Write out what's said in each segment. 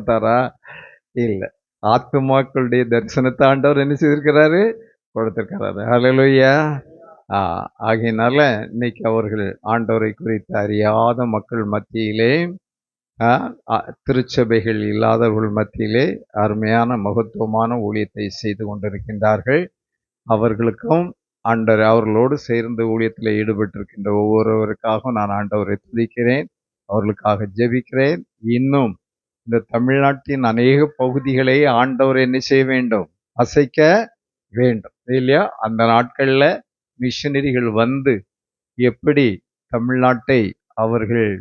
கொடுத்தாரா? இல்லை. ஆத்துமாக்களுடைய தரிசனத்தை ஆண்டவர் என்ன செய்திருக்கிறாரு? கொடுத்திருக்கிறாரு. ஹல்லேலூயா. ஆகையினால இன்னைக்கு அவர்கள் ஆண்டவரை குறித்து அறியாத மக்கள் மத்தியிலே, திருச்சபைகள் இல்லாதவர்கள் மத்தியிலே அருமையான மகத்துவமான ஊழியத்தை செய்து கொண்டிருக்கின்றார்கள். அவர்களுக்கும் ஆண்டவர் அவர்களோடு சேர்ந்து ஊழியத்தில் ஈடுபட்டிருக்கின்ற ஒவ்வொருவருக்காகவும் நான் ஆண்டவரை துதிக்கிறேன், அவர்களுக்காக ஜெபிக்கிறேன். இன்னும் இந்த தமிழ்நாட்டின் அநேக பகுதிகளை ஆண்டவர் என்ன செய்ய வேண்டும்? அசைக்க வேண்டும், இல்லையா? அந்த நாட்களில் மிஷனரிகள் வந்து எப்படி தமிழ்நாட்டை அவர்கள்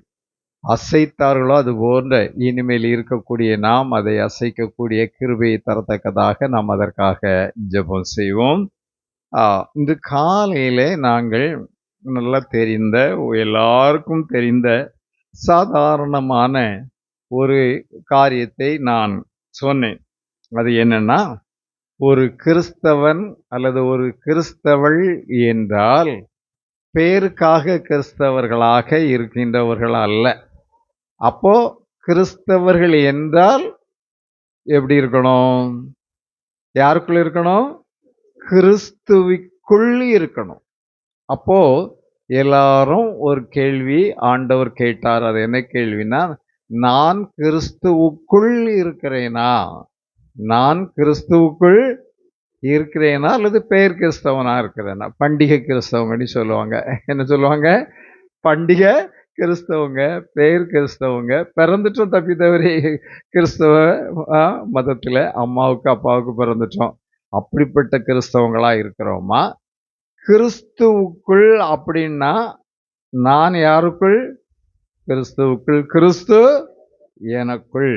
அசைத்தார்களோ அது போன்ற இனிமேல் இருக்கக்கூடிய நாம் அதை அசைக்கக்கூடிய கிருபையை தரத்தக்கதாக நாம் அதற்காக ஜெபம் செய்வோம். இந்த காலையில நாங்கள் நல்லா தெரிந்த, எல்லாருக்கும் தெரிந்த சாதாரணமான ஒரு காரியத்தை நான் சொன்னேன். அது என்னன்னா, ஒரு கிறிஸ்தவன் அல்லது ஒரு கிறிஸ்தவள் என்றால் பேருக்காக கிறிஸ்தவர்களாக இருக்கின்றவர்கள் அல்ல. அப்போ கிறிஸ்தவர்கள் என்றால் எப்படி இருக்கணும்? யாருக்குள்ள இருக்கணும்? கிறிஸ்துவுக்குள் இருக்கணும். அப்போ எல்லாரும் ஒரு கேள்வி ஆண்டவர் கேட்டார். அது என்ன கேள்வினா, நான் கிறிஸ்துவுக்குள் இருக்கிறேனா? நான் கிறிஸ்துவுக்குள் இருக்கிறேனா அல்லது பெயர் கிறிஸ்தவனா இருக்கிறேனா? பண்டிகை கிறிஸ்தவங்கன்னு சொல்லுவாங்க. என்ன சொல்லுவாங்க? பண்டிகை கிறிஸ்தவங்க, பெயர் கிறிஸ்தவங்க, பிறந்துட்டோம் தப்பி தவறி கிறிஸ்தவ மதத்தில் அம்மாவுக்கு அப்பாவுக்கு பிறந்துட்டோம். அப்படிப்பட்ட கிறிஸ்தவங்களா இருக்கிறோமா? கிறிஸ்துவுக்குள் அப்படின்னா நான் யாருக்குள்? கிறிஸ்துவுக்குள், கிறிஸ்து எனக்குள்.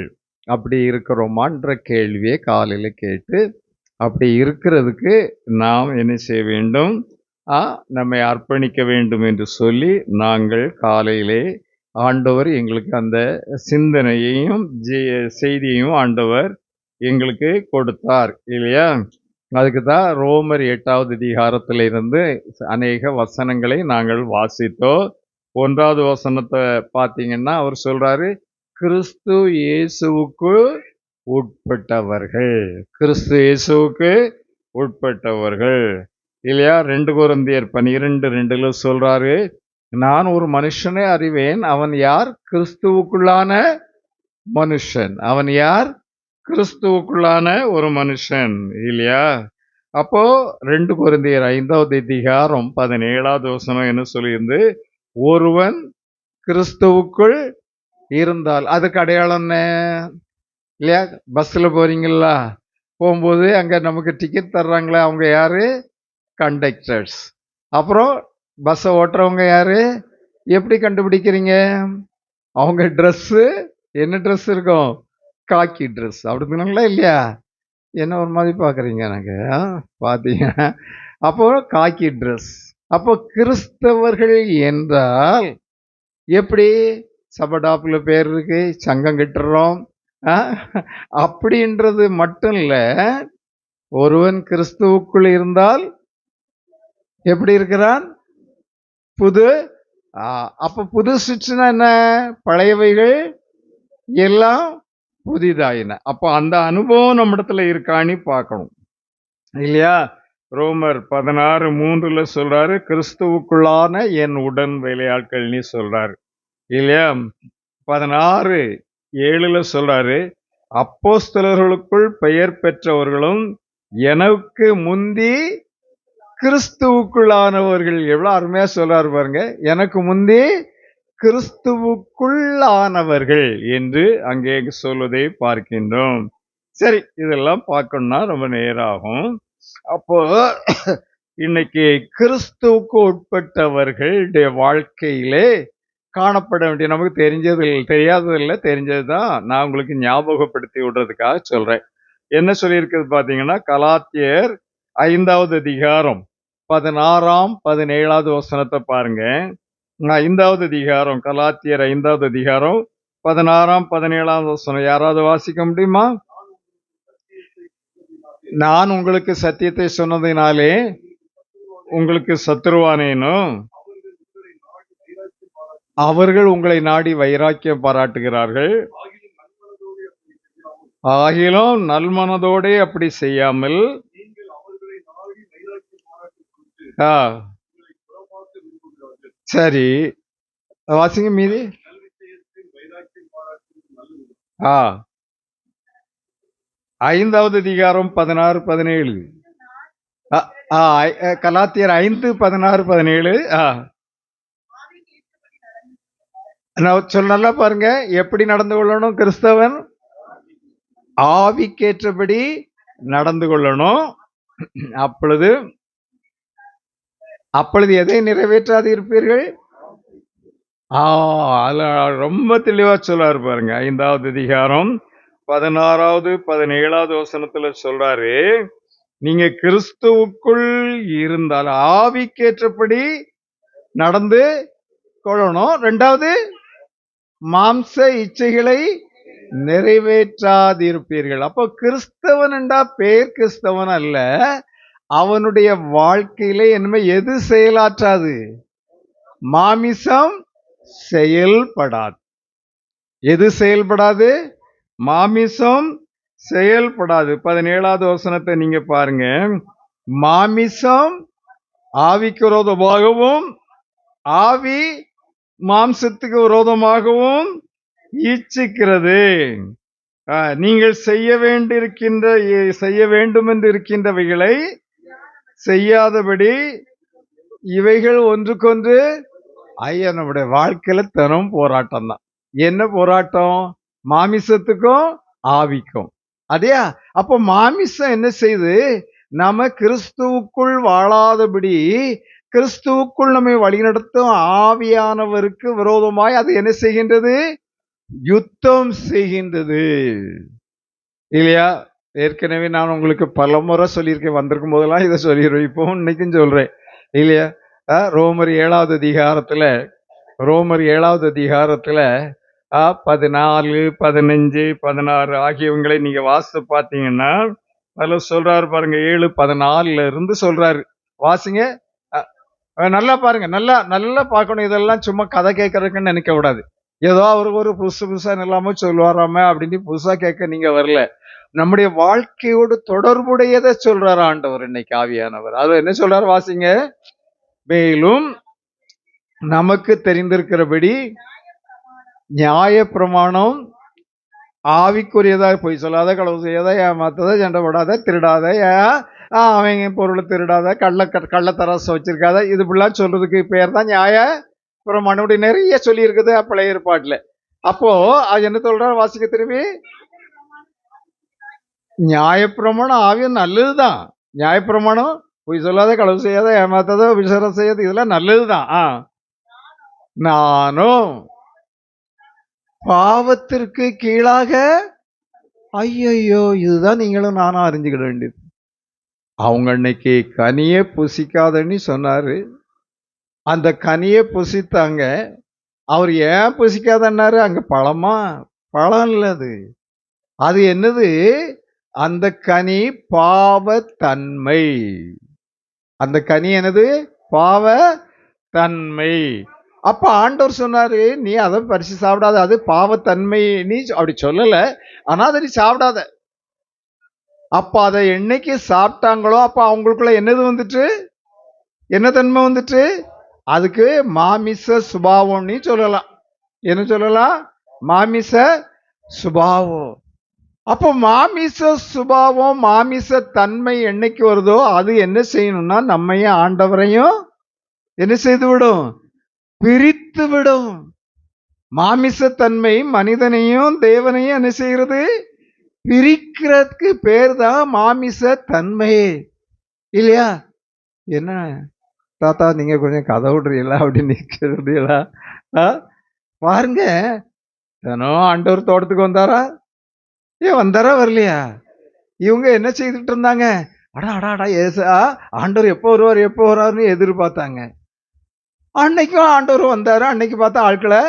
அப்படி இருக்கிறோமான்ற கேள்வியை காலையில் கேட்டு, அப்படி இருக்கிறதுக்கு நாம் என்ன செய்ய வேண்டும்? நம்மை அர்ப்பணிக்க வேண்டும் என்று சொல்லி நாங்கள் காலையிலே ஆண்டவர் எங்களுக்கு அந்த சிந்தனையையும் செய்தியையும் ஆண்டவர் எங்களுக்கு கொடுத்தார், இல்லையா? அதுக்கு தான் ரோமர் 8வது அதிகாரத்திலிருந்து அநேக வசனங்களை நாங்கள் வாசித்தோம். 1வது வசனத்தை பார்த்தீங்கன்னா அவர் சொல்றாரு, கிறிஸ்து இயேசுவுக்கு உட்பட்டவர்கள். கிறிஸ்து இயேசுவுக்கு உட்பட்டவர்கள், இல்லையா? 2 கொரிந்தியர் 12:2 சொல்றாரு, நான் ஒரு மனுஷனை அறிவேன், அவன் யார்? கிறிஸ்துவுக்குள்ளான மனுஷன். அவன் யார்? கிறிஸ்துவுக்குள்ளான ஒரு மனுஷன், இல்லையா? அப்போ 2 கொரிந்தியர் 5வது அதிகாரம் 17வது வசனம் என்ன சொல்லியிருந்து, ஒருவன் கிறிஸ்துவுக்குள் இருந்தால், அதுக்கு அடையாளம் என்ன? இல்லையா? பஸ்ஸில் போறீங்களா, போகும்போது அங்கே நமக்கு டிக்கெட் தர்றாங்களே, அவங்க யாரு? கண்டக்டர்ஸ். அப்புறம் பஸ்ஸை ஓட்டுறவங்க யாரு? எப்படி கண்டுபிடிக்கிறீங்க? அவங்க ட்ரெஸ்ஸு என்ன ட்ரெஸ் இருக்கும்? காக்கி ட்ரெஸ். அப்படி சொன்னாங்களா இல்லையா? என்ன ஒரு மாதிரி பார்க்குறீங்க? எனக்கு பார்த்தீங்க. அப்போ காக்கி ட்ரெஸ். அப்போ கிறிஸ்தவர்கள் என்றால் எப்படி? சபடாப்புல பேர் இருக்கு, சங்கம் கட்டுறோம் அப்படின்றது மட்டும் இல்லை. ஒருவன் கிறிஸ்துவுக்குள் இருந்தால் எப்படி இருக்கிறான்? புது. அப்ப புது சிருஷ்டினா என்ன? பழையவைகள் எல்லாம் புதிதாயின. அப்போ அந்த அனுபவம் நம்மிடத்துல இருக்கான்னு பார்க்கணும், இல்லையா? ரோமர் 16:3 சொல்றாரு, கிறிஸ்துவுக்குள்ளான என் உடன் வேலையாட்கள்னு சொல்றாரு, இல்லையா? 16:7 சொல்றாரு, அப்போஸ்தலர்களுக்குள் பெயர் பெற்றவர்களும் எனக்கு முந்தி கிறிஸ்துவுக்குள்ளானவர்கள். எவ்வளவு அருமையா சொல்றாரு பாருங்க. எனக்கு முந்தி கிறிஸ்துவுக்குள்ளானவர்கள் என்று அங்கே சொல்வதை பார்க்கின்றோம். சரி, இதெல்லாம் பார்க்கணும்னா ரொம்ப நேரம் ஆகும். அப்போ இன்னைக்கு கிறிஸ்துவுக்கு உட்பட்டவர்களுடைய வாழ்க்கையிலே காணப்பட வேண்டிய, நமக்கு தெரியாததில்லை, தெரிஞ்சதுதான் நான் உங்களுக்கு ஞாபகப்படுத்தி விடுறதுக்காக சொல்றேன். என்ன சொல்லியிருக்கிறது பார்த்தீங்கன்னா, கலாத்தியர் 5வது அதிகாரம் 16-17 வசனத்தை பாருங்க. 5வது அதிகாரம், கலாத்தியர் 5வது அதிகாரம் 16-17 வசனம் யாராவது வாசிக்க முடியுமா? நான் உங்களுக்கு சத்தியத்தை சொன்னதினாலே உங்களுக்கு சத்துருவானேனும் அவர்கள் உங்களை நாடி வைராக்கியம் பாராட்டுகிறார்கள், ஆகிலும் நல்மனதோடே அப்படி செய்யாமல் ஆ, சரி வாசிங்க மீதி. ஆ, 5வது அதிகாரம் 16, 17. கலாத்தியர் 5, 16, 17. நல்லா பாருங்க, எப்படி நடந்து கொள்ளணும் கிறிஸ்தவன்? ஆவிக்கேற்றபடி நடந்து கொள்ளணும். அப்பொழுது எதை நிறைவேற்றாது இருப்பீர்கள்? அதுல ரொம்ப தெளிவா சொல்றாரு பாருங்க. 5வது அதிகாரம் 16வது 17வது வசனத்துல சொல்றாரு, நீங்க கிறிஸ்துவுக்குள் இருந்தால் ஆவிக்கேற்றபடி நடந்து கொள்ளணும். 2வது மாம்ச இச்சைகளை நிறைவேற்றாதிருப்பீர்கள். அப்போ கிறிஸ்தவன் என்றா பேர் கிறிஸ்தவன் அல்ல, அவனுடைய வாழ்க்கையில என்ன எது செயலாற்றாது? மாமிசம் செயல்படாது. எது செயல்படாது? மாமிசம் செயல்படாது. 17வது வசனத்தை நீங்க பாருங்க. மாமிசம் ஆவிக்கு விரோதமாகவும் ஆவி மாம்சத்துக்கு விரோதமாகவும் ஈச்சிக்கிறது. நீங்கள் செய்ய வேண்டும் என்று இருக்கின்றவைகளை செய்யாதபடி இவைகள் ஒன்றுக்கொன்று நம்முடைய வாழ்க்கையில தினம் போராட்டம் தான். என்ன போராட்டம்? மாமிசத்துக்கும் ஆவிக்கும். அதையா அப்போ மாமிசம் என்ன செய்யுது? நாம கிறிஸ்துவுக்குள் வாழாதபடி கிறிஸ்துவுக்குள் நம்மை வழிநடத்தும் ஆவியானவருக்கு விரோதமாய் அது என்ன செய்கின்றது? யுத்தம் செய்கின்றது இல்லையா? ஏற்கனவே நான் உங்களுக்கு பல முறை சொல்லியிருக்கேன், வந்திருக்கும் போதெல்லாம் இதை சொல்லிடுறேன், இப்போ இன்னைக்கும் சொல்றேன் இல்லையா? ரோமர் 7வது அதிகாரத்துல 14, 15, 16 ஆகியவங்களை நீங்க வாசித்து பார்த்தீங்கன்னா அதுல சொல்றாரு பாருங்க. 7:14 இருந்து சொல்றாரு. வாசிங்க. நல்லா பாருங்க, நல்லா பார்க்கணும். இதெல்லாம் சும்மா கதை கேட்கறதுக்குன்னு நினைக்க கூடாது. ஏதோ அவருக்கு ஒரு புதுசா எல்லாமோ சொல்லுவாராம அப்படின்னு புதுசா கேட்க நீங்க வரல. நம்முடைய வாழ்க்கையோடு தொடர்புடையதை சொல்றாரு ஆண்டவர் இன்னைக்கு ஆவியானவர். அது என்ன சொல்றாரு வாசிங்க. மேலும் நமக்கு தெரிந்திருக்கிறபடி நியாய பிரமாணம் ஆவிக்குரியதா, பொய் சொல்லாத, களவு செய்யாத, ஏமாத்தாத, சண்டை போடாத, திருடாத, அவங்க பொருளை திருடாத, கள்ளத்தரசு வச்சிருக்காத, இது இப்படிலாம் சொல்றதுக்கு பேர் தான் நியாய பிரமாணம். நிறைய சொல்லி இருக்குது பழைய ஏற்பாட்டுல. அப்போ அது என்ன சொல்ற வாசிக்க திரும்பி. நியாயப்பிரமாணம் ஆவியும் நல்லதுதான். நியாயப்பிரமாணம் பொய் சொல்லாத, களவு செய்யாத, ஏமாத்தாத, விசாரம் செய்யாத, இதெல்லாம் நல்லதுதான். நானும் பாவத்திற்கு கீழாக ஐயோ இதுதான் நீங்களும் நானும் அறிஞ்சுக்கிட வேண்டியது. அவங்க அன்னைக்கு கனியை புசிக்காதன்னு சொன்னாரு, அந்த கனியை புசித்தாங்க. அவர் ஏன் புசிக்காதன்னாரு? அங்க பழமா? பழம் இல்ல, அது என்னது? அந்த கனி பாவத்தன்மை. அந்த கனி என்னது? பாவத்தன்மை. அப்ப ஆண்டவர் சொன்னாரு, நீ அதை பறிச்சு சாப்பிடாத, அது பாவத்தன்மை. நீ அப்படி சொல்லல, ஆனா அதை நீ சாப்பிடாத. அப்ப அதை என்னைக்கு சாப்பிட்டாங்களோ அப்ப அவங்களுக்குள்ள என்னது வந்துட்டு? என்ன தன்மை வந்துட்டு? அதுக்கு மாமிச சுபாவம் நீ சொல்லலாம். என்ன சொல்லலாம்? மாமிச சுபாவம். அப்போ மாமிச சுபாவம், மாமிச தன்மை என்னைக்கு வருதோ அது என்ன செய்யணும்னா நம்மையும் ஆண்டவரையும் என்ன செய்து விடும்? பிரித்து விடும். மாமிசத்தன்மை மனிதனையும் தேவனையும் என்ன செய்கிறது? பிரிக்கிறதுக்கு பேர் தான் மாமிச தன்மை இல்லையா? என்ன தாத்தா நீங்க கொஞ்சம் கதை விடுறீங்களா அப்படின்னு நிற்கிறீங்களா? பாருங்க, தினம் ஆண்டவர் தோட்டத்துக்கு வந்தாரா? வந்தாரா வரலையா? இவங்க என்ன செய்துட்டு இருந்தாங்க? அடா ஏசா ஆண்டவர் எப்போ வருவாருன்னு எதிர்பார்த்தாங்க. அன்னைக்கும் ஆண்டவர் வந்தாரு. அன்னைக்கு பார்த்தா ஆட்களை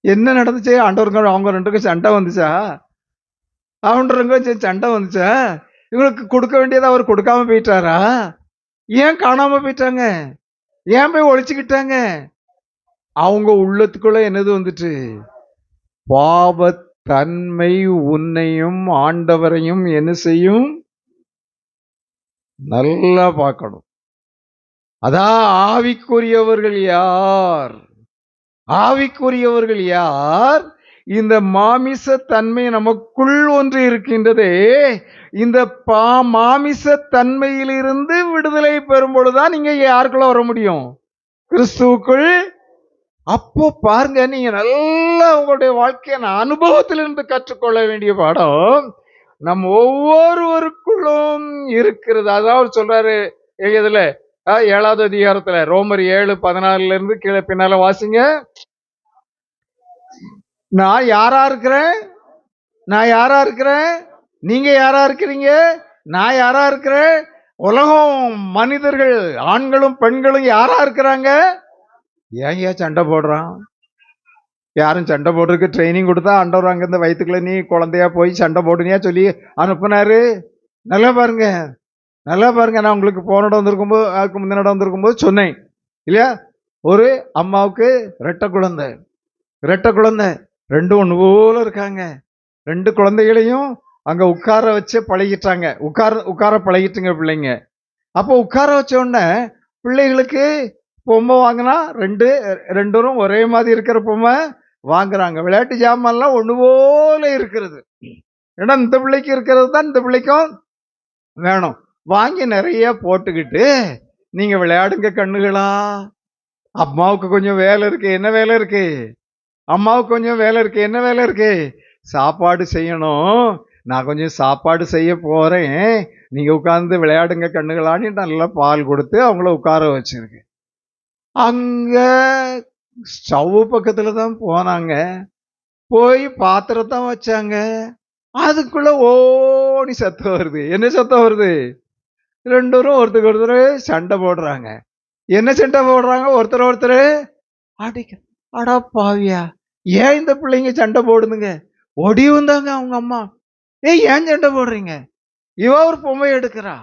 என்ன நடந்துச்சு? ஆண்டவருங்க அவங்க 2 பேருக்கும் சண்டை வந்துச்சா? அவன்றவங்க சண்டை வந்துச்சா? இவங்களுக்கு கொடுக்க வேண்டியதை அவர் கொடுக்காம போயிட்டாரா? ஏன் காணாம போயிட்டாங்க? ஏன் போய் ஒழிச்சுக்கிட்டாங்க? அவங்க உள்ளத்துக்குள்ள என்னது வந்துட்டு? பாவ தன்மை உன்னையும் ஆண்டவரையும் என்ன செய்யும்? நல்லா பார்க்கணும். அதான் ஆவிக்குரியவர்கள் யார்? ஆவிக்குரியவர்கள் யார்? இந்த மாமிச தன்மை நமக்குள் ஒன்று இருக்கின்றதே, இந்த மாமிச தன்மையிலிருந்து விடுதலை பெறும் பொழுதுதான் நீங்க யாருக்குள்ள வர முடியும்? கிறிஸ்துவுக்குள். அப்போ பாருங்க, நீங்க நல்லா உங்களுடைய வாழ்க்கையின் அனுபவத்திலிருந்து கற்றுக்கொள்ள வேண்டிய பாடம் நம் ஒவ்வொருவருக்குள்ளும் இருக்கிறது. அதாவது சொல்றாரு இதுல 7வது அதிகாரத்துல, ரோமர் 7:14 கீழே பின்னால வாசிங்க. நான் யாரா இருக்கிறேன்? நான் யாரா இருக்கிறேன்? நீங்க யாரா இருக்கிறீங்க? நான் யாரா இருக்கிறேன்? உலகம் மனிதர்கள் ஆண்களும் பெண்களும் யாரா இருக்கிறாங்க? ஏன் சண்டை போடுறான்? யாரும் சண்டை போடுறதுக்கு ட்ரைனிங் கொடுத்தா ஆண்டவர் அங்க இந்த வயிற்றுக்குள்ள நீ குழந்தையா போய் சண்டை போடுனியா சொல்லி அனுப்புனாரு? நல்லா பாருங்க, நல்லா பாருங்க. நான் உங்களுக்கு போன இடம் வந்திருக்கும்போது, அதுக்கு முந்தின இடம் வந்திருக்கும்போது சொன்னேன் இல்லையா, ஒரு அம்மாவுக்கு ரெட்டை குழந்தை ரெண்டும் ஒன்று போல இருக்காங்க. 2 குழந்தைகளையும் அங்க உட்கார வச்சு பழகிட்டாங்க. உட்கார பழகிட்டுங்க பிள்ளைங்க. அப்போ உட்கார வச்ச உடனே பிள்ளைகளுக்கு பொம்மை வாங்கினா ரெண்டும் ஒரே மாதிரி இருக்கிற பொம்மை வாங்குறாங்க. விளையாட்டு ஜாமான்லாம் ஒன்று போல இருக்கிறது. ஏன்னா இந்த பிள்ளைக்கு இருக்கிறது தான் இந்த பிள்ளைக்கும் வேணும். வாங்கி நிறைய போட்டுக்கிட்டு நீங்க விளையாடுங்க கண்ணுகளா. அம்மாவுக்கு கொஞ்சம் வேலை இருக்கு. என்ன வேலை இருக்கு? அம்மாவுக்கு கொஞ்சம் வேலை இருக்கு. என்ன வேலை இருக்கு? சாப்பாடு செய்யணும். நான் கொஞ்சம் சாப்பாடு செய்ய போறேன், நீங்க உட்கார்ந்து விளையாடுங்க கண்ணுகளான்னு நல்லா பால் கொடுத்து அவங்கள உட்கார வச்சிருக்கு. அங்க ஸ்டவ் பக்கத்துல தான் போனாங்க. போய் பாத்திரத்தை வச்சாங்க. அதுக்குள்ள ஓடி சத்தம் வருது. என்ன சத்தம் வருது? 2 பேரும் ஒருத்தருக்கு ஒருத்தர் சண்டை போடுறாங்க. என்ன சண்டை போடுறாங்க? ஒருத்தர் அடிக்க. அடா பாவியா, ஏன் இந்த பிள்ளைங்க சண்டை போடுதுங்க? ஒடி வந்தாங்க அவங்க அம்மா. ஏன் சண்டை போடுறீங்க? இவ ஒரு பொம்மை எடுக்கிறா,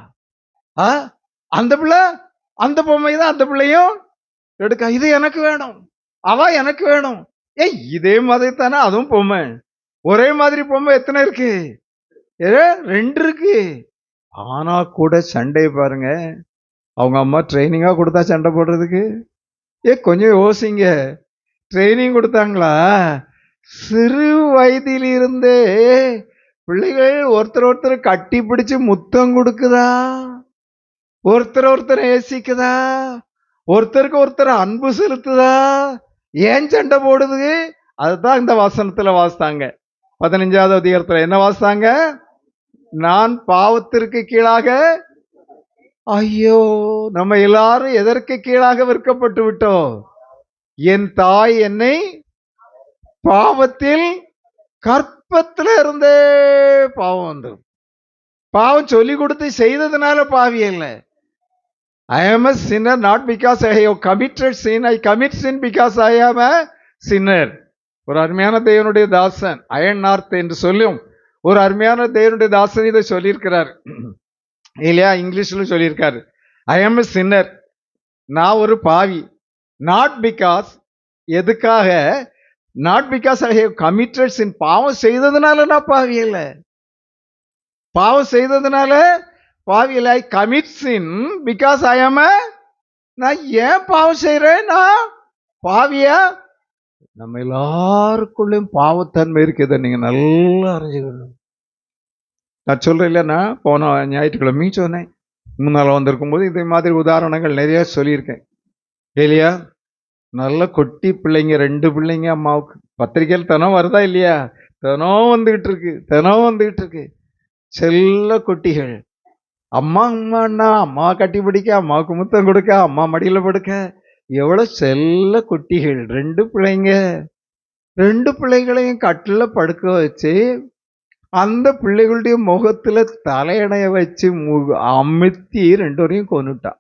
அந்த பிள்ளை அந்த பொம்மை தான் அந்த பிள்ளையும் எடுக்க. இது எனக்கு வேணும், அவ எனக்கு வேணும். இதே மாதிரி தானே அதுவும் பொம்மை. ஒரே மாதிரி பொம்மை எத்தனை இருக்கு? 2 இருக்கு. ஆனா கூட சண்டை பாருங்க. அவங்க அம்மா ட்ரைனிங்கா கொடுத்தா சண்டை போடுறதுக்கு? கொஞ்சம் யோசிங்க. ட்ரைனிங் கொடுத்தாங்களா? சிறு வயதிலிருந்தே பிள்ளைகள் ஒருத்தர் கட்டி பிடிச்சு முத்தம் கொடுக்குதா? ஒருத்தர் நேசிக்குதா? ஒருத்தருக்கு ஒருத்தர் அன்பு செலுத்துதா? ஏன் சண்டை போடுது? அதுதான் இந்த வசனத்துல வாசித்தாங்க. 15வது அதிகாரத்துல என்ன வாசித்தாங்க? நான் பாவத்திற்கு கீழாக, ஐயோ நம்ம எல்லாரும் எதற்கு கீழாக விற்கப்பட்டு விட்டோம்? என் தாய் என்னை பாவத்தில் கற்பத்துல இருந்தே பாவம் வந்துடும். பாவம் சொல்லி கொடுத்து செய்ததுனால பாவி இல்லை. I am a sinner not because I have committed sin. I commit sin because I am a sinner. ஒரு அருமையான தேவனுடைய தாசன் அயன்நார்த் என்று சொல்லும் ஒரு அருமையான தேவனுடைய தாசன் இதை சொல்லியிருக்கிறார் இல்லையா? இங்கிலீஷ்ல சொல்லியிருக்காரு. I am a sinner, நான் ஒரு பாவி. நாட் பிகாஸ், எதுக்காக? Not because I have committed sin, பாவம் செய்ததுனால நான் பாவி இல்லை. பாவம் செய்ததுனால பாவி இல்லை. ஐ கமிட் சின் பிகாஸ் ஐ ஆம் நான் ஏன் பாவம் செய்யறேன்? நான் பாவியா? நம்ம எல்லாருக்குள்ளும் பாவத்தன்மை இருக்குது. நீங்க நல்லா அறிஞ்சுக்கணும். நான் சொல்றேன் இல்லையா, நான் போன ஞாயிற்றுக்கிழமை சொன்னேன், முன்னால வந்திருக்கும் போது இதே மாதிரி உதாரணங்கள் நிறைய சொல்லியிருக்கேன் இல்லையா? நல்ல கொட்டி பிள்ளைங்க, 2 பிள்ளைங்க அம்மாவுக்கு. பத்திரிக்கையில் தினம் வருதா இல்லையா? தினம் வந்துகிட்டு இருக்கு. செல்ல குட்டிகள். அம்மான்னா அம்மா கட்டி பிடிக்க, அம்மாவுக்கு முத்தம் கொடுக்க, அம்மா மடியில படுக்க, எவ்வளவு செல்ல குட்டிகள். 2 பிள்ளைங்க. 2 பிள்ளைகளையும் கட்டில படுக்க வச்சு அந்த பிள்ளைகளுடைய முகத்துல தலையணைய வச்சு அமுத்தி 2 பேரையும் கொன்னுட்டான்.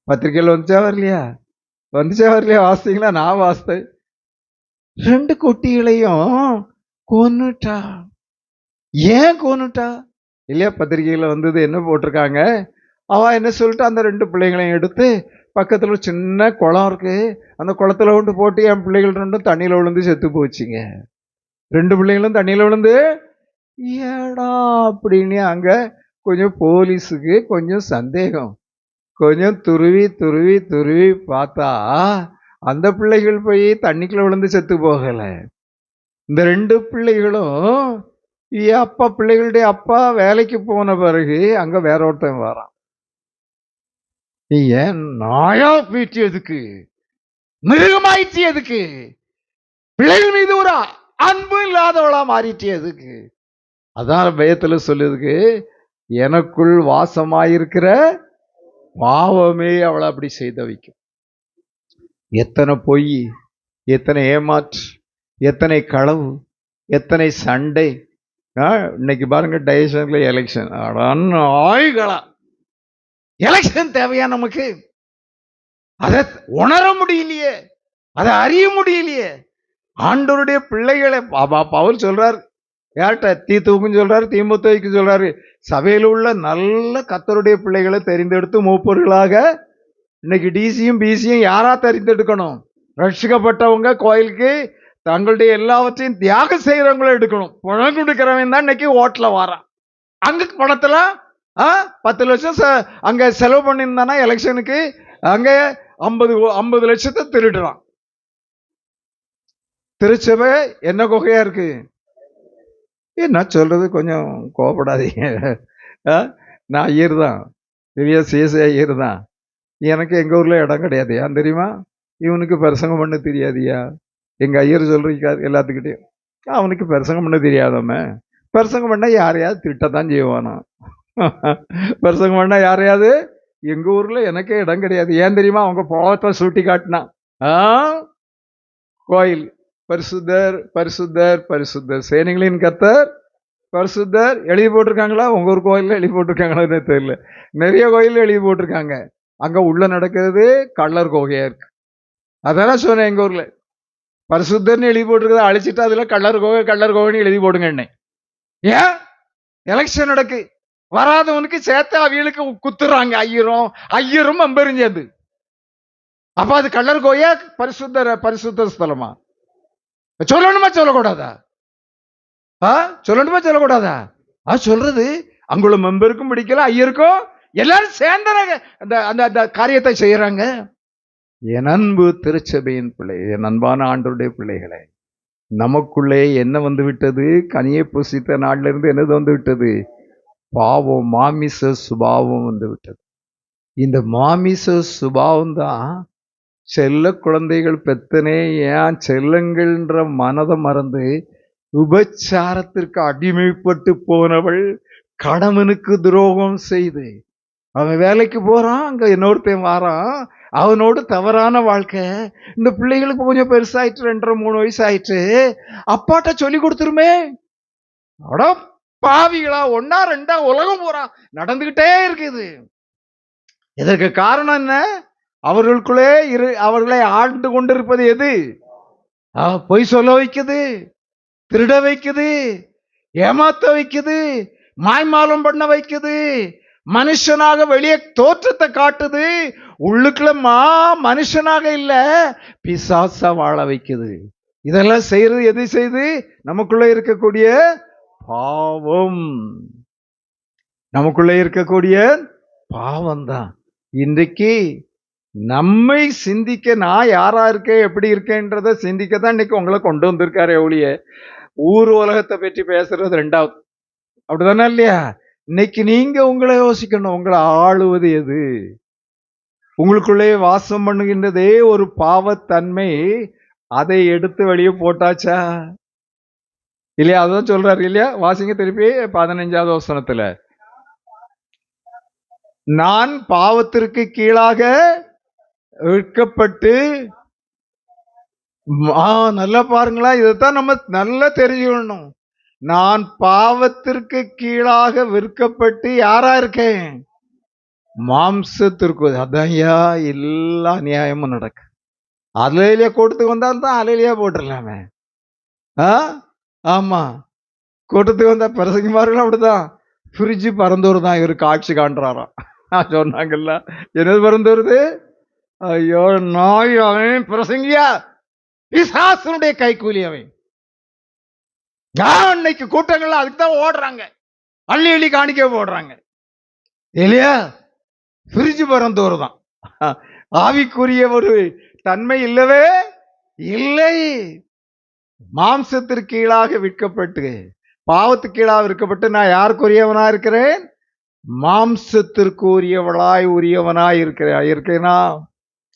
பத்திரிக்கையில் வந்துச்சா வரலையா? வாசித்தீங்களா? நான் வாசித்தேன். 2 குட்டிகளையும் கொன்னுட்டா. ஏன் கொன்னுட்டா இல்லையா? பத்திரிகையில வந்தது என்ன போட்டிருக்காங்க, அவ என்ன சொல்லிட்டு அந்த 2 பிள்ளைங்களையும் எடுத்து பக்கத்துல ஒரு சின்ன குளம் இருக்கு, அந்த குளத்துல கொண்டு போட்டு என் பிள்ளைகள் 2 தண்ணியில விழுந்து செத்து போச்சுங்க. 2 பிள்ளைங்களும் தண்ணியில விழுந்து ஏடா அப்படின்னு அங்க கொஞ்சம் போலீஸுக்கு கொஞ்சம் சந்தேகம். கொஞ்சம் துருவி துருவி துருவி பார்த்தா அந்த பிள்ளைகள் போய் தண்ணிக்குள்ள விழுந்து செத்து போகல. இந்த 2 பிள்ளைகளும் அப்பா, பிள்ளைகளுடைய அப்பா வேலைக்கு போன பிறகு அங்க வேற ஒருத்தன் வரான். நீ ஏன் நாயா போயிட்டு எதுக்கு, மிருகமாயிடுச்சு எதுக்கு, பிள்ளைகள் மீது ஒரு அன்பு இல்லாதவளா மாறிட்டு எதுக்கு? அதான் பயத்துல சொல்லுதுக்கு, எனக்குள் வாசமாயிருக்கிற பாவமே அவளை அப்படி செய்த வைக்கும். எத்தனை பொய், எத்தனை ஏமாற்று, எத்தனை களவு, எத்தனை சண்டை. இன்னைக்கு பாருங்க டைஜஷன்ல எலெக்ஷன், ஆய்களா எலெக்ஷன் தேவையா நமக்கு? அதை உணர முடியலையே, அதை அறிய முடியலையே. ஆண்டவருடைய பிள்ளைகளை பவுல் சொல்றாரு, யார்கிட்ட? தீத்துவுக்கும் சொல்றாரு, தீமுத்தைக்கு சொல்றாரு, சபையில் உள்ள நல்ல கர்த்தருடைய பிள்ளைகளை தெரிந்தெடுத்து மூப்பர்களாக. இன்னைக்கு டிசியும் பிசியும் யாரா தெரிந்தெடுக்கணும்? ரட்சிக்கப்பட்டவங்க கோயிலுக்கு தங்களுடைய எல்லாவற்றையும் தியாகம் செய்யறவங்கள எடுக்கணும். பணம் கொடுக்கிறவன் தான் இன்னைக்கு ஓட்டுல வாரான். அங்க பணத்துல 10 லட்சம் அங்க செலவு பண்ணியிருந்தானா எலெக்ஷனுக்கு, அங்க 50 லட்சத்தை திருடுறான். திருச்சபை என்ன குகையா இருக்கு? என்ன சொல்றது, கொஞ்சம் கோபப்படாதீங்க. நான் ஐயர் தான், பெரிய சிஎஸ்ஐ ஐயர் தான். எனக்கு எங்க ஊர்ல இடம் கிடையாது, ஏன் தெரியுமா? இவனுக்கு பிரசங்கம் பண்ண தெரியாதியா? எங்க ஐயர் சொல்றீங்க எல்லாத்துக்கிட்டையும், அவனுக்கு பிரசங்கம் பண்ண தெரியாதவன் பிரசங்கம் பண்ண யாரையாவது திட்டத்தான் செய்வானா? பிரசங்கம் பண்ண யாரையாவது. எங்க ஊர்ல எனக்கே இடம் கிடையாது, ஏன் தெரியுமா? அவங்க பாவத்தை சுட்டி காட்டினான். கோயில் பரிசுத்தர் பரிசுத்தர் பரிசுத்தர், சேனைகளின் கர்த்தர் பரிசுத்தர் எழுதி போட்டிருக்காங்களா? உங்க ஒரு கோயில்ல எழுதி போட்டிருக்காங்களான்னு தெரியல. நிறைய கோயில்ல எழுதி போட்டிருக்காங்க. அங்க உள்ள நடக்கிறது கள்ளர் கோகையா இருக்கு. அதான் சொன்னேன், எங்க ஊர்ல பரிசுத்தர்னு எழுதி போட்டிருக்கிறத அழிச்சிட்டு அதுல கள்ளர் கோகைன்னு எழுதி போடுங்க. என்ன ஏன்? எலெக்ஷன் நடக்கு, வராதவனுக்கு சேர்த்து அவியலுக்கு குத்துறாங்க. ஐயரும் அம்பெரிஞ்சது. அப்ப அது கள்ளர் கோயா பரிசுத்த ஸ்தலமா? சொல்லணுமா சொல்லக்கூடாதா? சொல்லணுமா சொல்லக்கூடாதா? சொல்றது அங்குள்ள மெம்பருக்கும் பிடிக்கல, ஐயருக்கும், எல்லாரும் சேர்ந்த அந்த காரியத்தை செய்யறாங்க. என் அன்பு திருச்சபையின் பிள்ளை, என் அன்பான ஆண்டவருடைய பிள்ளைகளை, நமக்குள்ளே என்ன வந்து விட்டது? கனியை புசித்த நாள்ல இருந்து என்னது வந்து விட்டது? பாவம், மாமிச சுபாவம் வந்து விட்டது. இந்த மாமிச சுபாவம் தான் செல்ல குழந்தைகள் பெத்தனே ஏன் செல்லங்கள்ன்ற மனதை மறந்து விபச்சாரத்திற்கு அடிமைப்பட்டு போனவள், கணவனுக்கு துரோகம் செய்து அவன் வேலைக்கு போறான், அங்க இன்னொருத்தன் வாரான், அவனோடு தவறான வாழ்க்கை. இந்த பிள்ளைகளுக்கு கொஞ்சம் பெருசாயிட்டு, 2.5-3 வயசு ஆயிட்டு, அப்பாட்ட சொல்லி கொடுத்துருமே. அட பாவிகளா, 1-2 உலகம் போறான் நடந்துகிட்டே இருக்குது. இதற்கு காரணம் என்ன? அவர்களுக்குள்ளே அவர்களை ஆண்டு கொண்டிருப்பது எது? பொய் சொல்ல வைக்குது, திருட வைக்குது, ஏமாத்த வைக்குது, மாய்மாலம் பண்ண வைக்குது, மனுஷனாக வெளியே தோற்றத்தை காட்டுது, உள்ளுக்குள்ள மனுஷனாக இல்ல பிசாசா வாழ வைக்குது. இதெல்லாம் செய்யறது எது செய்து? நமக்குள்ள இருக்கக்கூடிய பாவம், நமக்குள்ள இருக்கக்கூடிய பாவம் தான். இன்றைக்கு நம்மை சிந்திக்க, நான் யாரா இருக்கேன், எப்படி இருக்கேன்றத சிந்திக்க தான் இன்னைக்கு உங்களை கொண்டு வந்திருக்காரு ஒழிய ஊர் உலகத்தை பற்றி பேசுறது 2வது. அப்படிதானே இல்லையா? இன்னைக்கு நீங்க உங்களை யோசிக்கணும், உங்களை ஆளுவது எது? உங்களுக்குள்ளே வாசம் பண்ணுகின்றதே ஒரு பாவத்தன்மை, அதை எடுத்து வெளியே போட்டாச்சா இல்லையா? அதான் சொல்றாரு இல்லையா? வாசிங்க திருப்பி 15வது வசனத்துல, நான் பாவத்திற்கு கீழாக விற்கப்பட்டு. நல்லா பாருங்களா, இதைத்தான் நம்ம நல்லா தெரிஞ்சுக்கணும். நான் பாவத்திற்கு கீழாக விற்கப்பட்டு யாரா இருக்கேன்? மாம்சத்திற்கு. அதையா எல்லா நியாயமும் நடக்கு. அலையிலேயே கூட்டத்துக்கு வந்தால்தான் அலையிலேயே போட்டுடலாமே. ஆமா, கூட்டத்துக்கு வந்தா பிரசங்கமார்கள் அப்படிதான். ஃப்ரிட்ஜ் பறந்தூர் தான் இவருக்கு ஆட்சி காண்றாராம். சொன்னாங்கல்ல, என்னது பறந்தூருது? ஐயோ நாய், அவன் பிரசங்கியா, பிசாசனுடைய கைக்கூலி அவன். இன்னைக்கு கூட்டங்கள்ல அதுக்கு தான் ஓடுறாங்க, அள்ளி அள்ளி காணிக்க போடுறாங்க இல்லையா? பிரிஞ்சு பரந்தோர் தான். ஆவிக்குரிய ஒரு தன்மை இல்லவே இல்லை. மாம்சத்திற்கு கீழாக விற்கப்பட்டு, பாவத்துக்கு கீழாக விற்கப்பட்டு, நான் யாருக்குரியவனா இருக்கிறேன்? மாம்சத்திற்கு உரியவனாய் இருக்கேனா?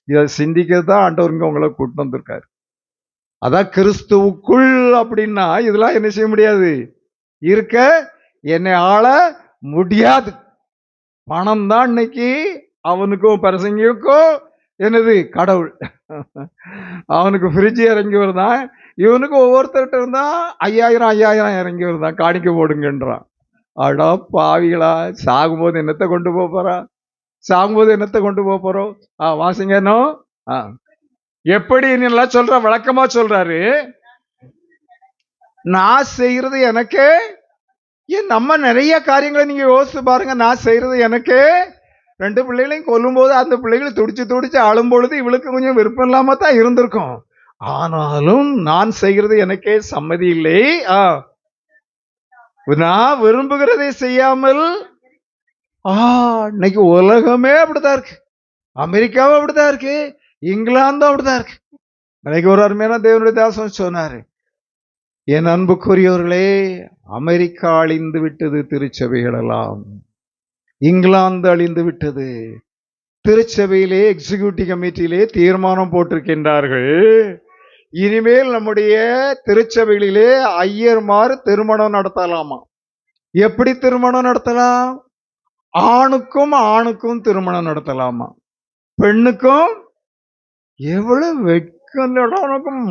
இதை சிந்திக்கிறது தான் ஆண்டவர் இங்க உங்களை கூட்டு வந்திருக்காரு. அதான் கிறிஸ்துவுக்குள் அப்படின்னா இதெல்லாம் என்ன செய்ய முடியாது, இருக்க என்னை ஆள முடியாது. பணம் தான் இன்னைக்கு அவனுக்கும் பிரசங்கிக்கும் என்னது கடவுள். அவனுக்கு ஃப்ரிட்ஜ் இறங்கி வருதான், இவனுக்கு ஒவ்வொருத்தர்கிட்ட இருந்தா 5000 இறங்கி வருதான், காணிக்க போடுங்கன்றான். அடா பாவிகளா, சாகும்போது என்னத்தை கொண்டு போறா? சாகும்போது என்னத்தை கொண்டு போறோம்? வாசிங்கனோ. எப்படி எல்லாம் சொல்ற, விளக்கமா சொல்றாரு. நான் செய்யறது எனக்கு, நம்ம நிறைய காரியங்களை நீங்க யோசிச்சு பாருங்க. நான் செய்யறது எனக்கு, 2 பிள்ளைகளையும் கொல்லும் போது அந்த பிள்ளைகளை துடிச்சு அழும் பொழுது இவளுக்கு கொஞ்சம் விருப்பம் இல்லாம தான் இருந்திருக்கும். ஆனாலும் நான் செய்கிறது எனக்கே சம்மதி இல்லை. நான் விரும்புகிறதை செய்யாமல், இன்னைக்கு உலகமே அப்படிதான் இருக்கு, அமெரிக்காவும் அப்படிதான் இருக்கு, இங்கிலாந்தும் அப்படிதான் இருக்கு. இன்னைக்கு ஒரு அருமையான தேவனுடைய தாசன் சொன்னாரு, என் அன்புக்குரியவர்களே, அமெரிக்கா அழிந்து விட்டது, திருச்சபைகள் எல்லாம். இங்கிலாந்து அழிந்து விட்டது. திருச்சபையிலே எக்ஸிகியூட்டிவ் கமிட்டியிலே தீர்மானம் போட்டிருக்கின்றார்கள், இனிமேல் நம்முடைய திருச்சபைகளிலே ஐயர்மார் திருமணம் நடத்தலாமா? எப்படி திருமணம் நடத்தலாம்? ஆணுக்கும் ஆணுக்கும் திருமணம் நடத்தலாமா? பெண்ணுக்கும்? எவ்வளவு வெட்கம்!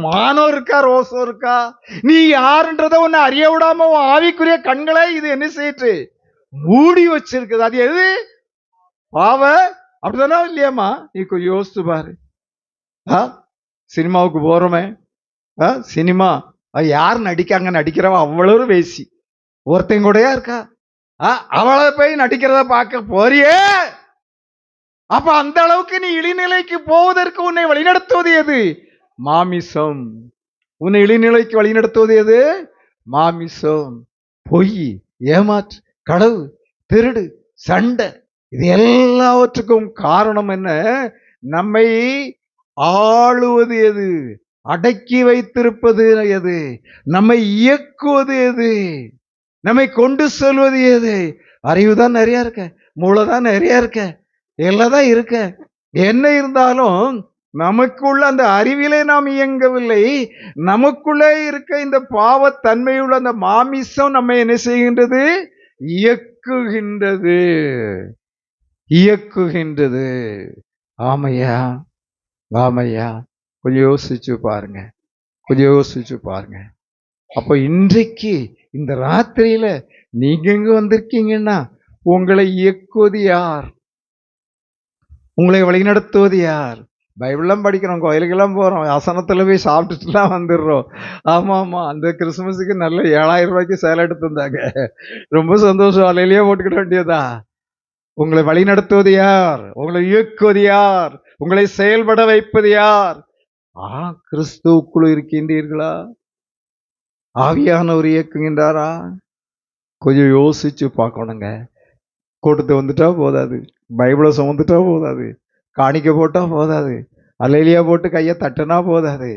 மானம் இருக்கா, ரோசம் இருக்கா? நீ யாருன்றத ஒன்னு அறிய விடாம ஆவிக்குரிய கண்களை இது என்ன செய்யிட்டு மூடி வச்சிருக்குது. அது எது? பாவ. அப்படிதானா இல்லையாமா? நீ கொஞ்சம் யோசிச்சு பாரு. சினிமாவுக்கு போறோமே, சினிமா யார் நடிக்கிறவன் அவ்வளவு வேசி, ஒருத்தன் கூடயா இருக்கா? அவளை போய் நடிக்கிறத பார்க்க போறியே. அப்ப அந்த அளவுக்கு நீ இழிநிலைக்கு போவதற்கு உன்னை வழிநடத்துவது எது? மாமிசம். உன்னை இழிநிலைக்கு வழிநடத்துவது எது? மாமிசம். பொய், ஏமாற்று, களவு, திருடு, சண்டை, இது எல்லாவற்றுக்கும் காரணம் என்ன? நம்மை ஆளுவது எது? அடக்கி வைத்திருப்பது எது? நம்மை இயக்குவது எது? நம்மை கொண்டு செல்வது எது? அறிவுதான் நிறைய இருக்க, மூளைதான் நிறைய இருக்க, எல்லாம் இருக்க. என்ன இருந்தாலும் நமக்குள்ள அந்த அறிவிலே நாம் இயங்கவில்லை. நமக்குள்ளே இருக்க இந்த பாவத்தன்மையுள்ள அந்த மாமிசம் நம்ம என்ன செய்கின்றது? இயக்குகின்றது. ஆமையா, ஆமையா. கொஞ்சம் யோசிச்சு பாருங்க, கொஞ்சம் யோசிச்சு பாருங்க. அப்ப இன்றைக்கு இந்த ராத்திரியில நீங்க எங்க வந்திருக்கீங்கன்னா, உங்களை இயக்குவது யார்? உங்களை வழிநடத்துவது யார்? பைபிள்லாம் படிக்கிறோம், கோயிலுக்கெல்லாம் போறோம், ஆசனத்துல போய் சாப்பிட்டுட்டுலாம் வந்துடுறோம். ஆமா, அந்த கிறிஸ்துமஸுக்கு நல்ல 7000 ரூபாய்க்கு சேலை எடுத்து வந்தாங்க, ரொம்ப சந்தோஷம். அலையிலேயே போட்டுக்கிட வேண்டியதா. உங்களை வழிநடத்துவது யார்? உங்களை இயக்குவது யார்? உங்களை செயல்பட வைப்பது யார்? கிறிஸ்துவுக்குள் இருக்கின்றீர்களா? ஆவியானவர் இயக்குகின்றாரா? கொஞ்சம் யோசிச்சு பார்க்கணுங்க. கூட்டத்தை வந்துட்டா போதாது, பைபிளை சுமந்துட்டா போதாது, காணிக்க போட்டா போதாது, அலையிலியா போட்டு கையை தட்டுனா போதாது.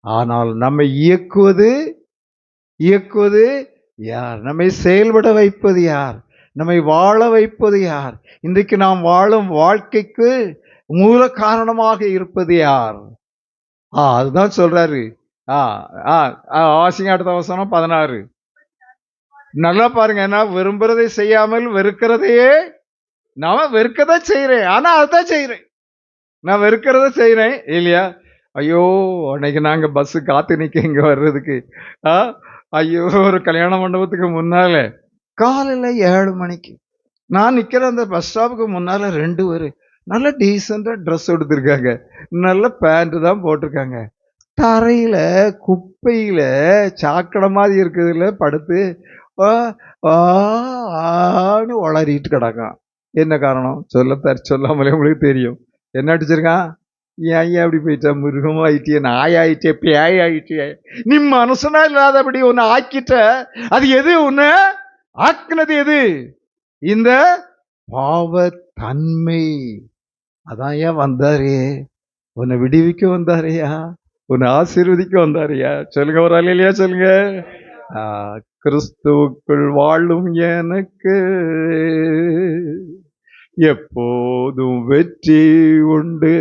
ஆனால் நம்மை இயக்குவது யார்? நம்மை செயல்பட வைப்பது யார்? நம்மை வாழ வைப்பது யார்? இன்றைக்கு நாம் வாழும் வாழ்க்கைக்கு மூல காரணமாக இருப்பது யார்? அதுதான் சொல்றாரு. வாசிங்க அடுத்த வசனம் 16. நல்லா பாருங்க. நான் விரும்புறதை செய்யாமல் வெறுக்கிறதையே, நான் வெறுக்கதான் செய்யறேன், ஆனா அதுதான் செய்யறேன். நான் வெறுக்கிறத செய்யறேன் இல்லையா? ஐயோ, அன்னைக்கு நாங்க பஸ் காத்து நிக்க இங்க வர்றதுக்கு, ஐயோ, ஒரு கல்யாண மண்டபத்துக்கு முன்னால காலையில 7 மணிக்கு நான் நிக்கிற அந்த பஸ் ஸ்டாப்புக்கு முன்னால 2 பேரு நல்ல டீசெண்டா ட்ரெஸ் எடுத்திருக்காங்க, நல்ல பேண்ட் தான் போட்டிருக்காங்க. தரையில குப்பையில சாக்கடை மாதிரி இருக்குதுல படுத்து உளறிட்டு கிடக்கான். என்ன காரணம்? சொல்லாமலே உங்களுக்கு தெரியும். என்ன அடிச்சிருக்கான்? ஏன் ஐயா அப்படி போயிட்டா? மிருகமாயிட்டியே, நாயாயிட்டே, பேயாயிட்டியே, நீ மனுஷனா இல்லாதபடி உன்னை ஆக்கிட்ட. அது எது? உன்னை ஆக்குனது எது? இந்த பாவ தன்மை. அதான் ஏன் வந்தாரு? உன்னை விடுவிக்க வந்தாரையா, உன்னை ஆசீர்வதிக்க வந்தாரையா. சொல்லுங்க, ஒரு அல்லேலூயா சொல்லுங்க. ஆ, கிறிஸ்துவுக்குள் வாழும் எனக்கு எப்போதும் வெற்றி உண்டு.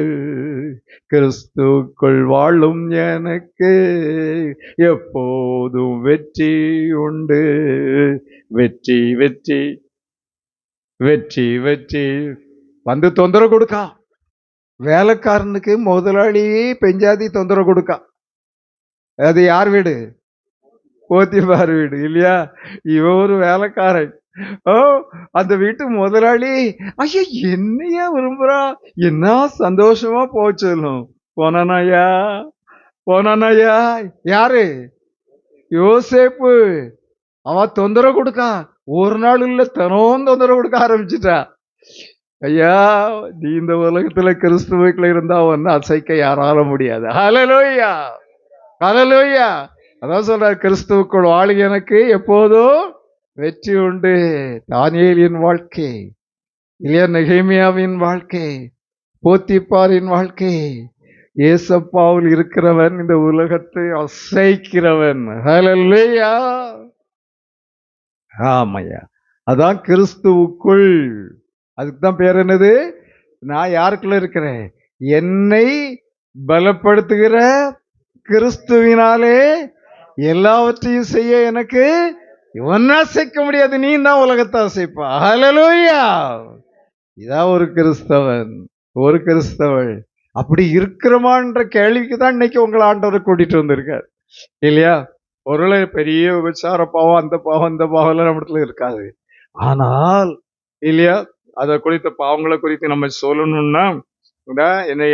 கிறிஸ்துவுக்குள் வாழும் எனக்கு எப்போதும் வெற்றி உண்டு. வெற்றி வெற்றி வெற்றி வெற்றி. வந்து தொந்தரவு கொடுக்கா. வேலைக்காரனுக்கு முதலாளி பெஞ்சாதி தொந்தரவு கொடுக்கா. அது யார் வீடு? போத்திபார் வீடு இல்லையா? இவன் ஒரு வேலைக்காரன். ஓ, அந்த வீட்டு முதலாளி ஐயா என்னையா விரும்புறா, என்ன சந்தோஷமா போச்சலும். போனானாயா, போனானாயா. யாரு? யோசேப்பு. அவன் தொந்தரவு கொடுக்கா. ஒரு நாள் இல்ல, தினம் தொந்தரவு கொடுக்க ஆரம்பிச்சுட்டா. ஐயா, நீ இந்த உலகத்துல கிறிஸ்துவுக்குள்ள இருந்தா ஒன்னு அசைக்க யாரால முடியாது. ஹல்லேலூயா, ஹல்லேலூயா. அதான் சொல்ற, கிறிஸ்துவுக்குள் வாழ எனக்கு எப்போதும் வெற்றி உண்டு. தானியேலின் வாழ்க்கை இல்லையா, நெகேமியாவின் வாழ்க்கை, போத்திபாரின் வாழ்க்கை, ஏசப்பாவில் இருக்கிறவன் இந்த உலகத்தை அசைக்கிறவன். ஹல்லேலூயா. ஆமையா, அதான் கிறிஸ்துவுக்குள். அதுக்கு தான் பேர் என்னது? நான் யாருக்குள்ள இருக்கிறேன்? என்னை பலப்படுத்துகிற கிறிஸ்துவினாலே எல்லாவற்றையும் செய்ய எனக்கு ஒன்னா அசைக்க முடியாது. நீ தான் உலகத்தை அசைப்பா. ஹல்லேலூயா. இதான் ஒரு கிறிஸ்தவன், ஒரு கிறிஸ்தவள். அப்படி இருக்கிறமான்ற கேள்விக்கு தான் இன்னைக்கு உங்களை ஆண்டவர் கூட்டிட்டு வந்திருக்கார் இல்லையா? பொருளை பெரிய விபச்சார பாவம், அந்த பாவம் இந்த பாவம் எல்லாம் நம்மிடத்துல இருக்காது. ஆனால் இல்லையா, அதை குறித்த பாவங்களை குறித்து நம்ம சொல்லணும்னா என்ன,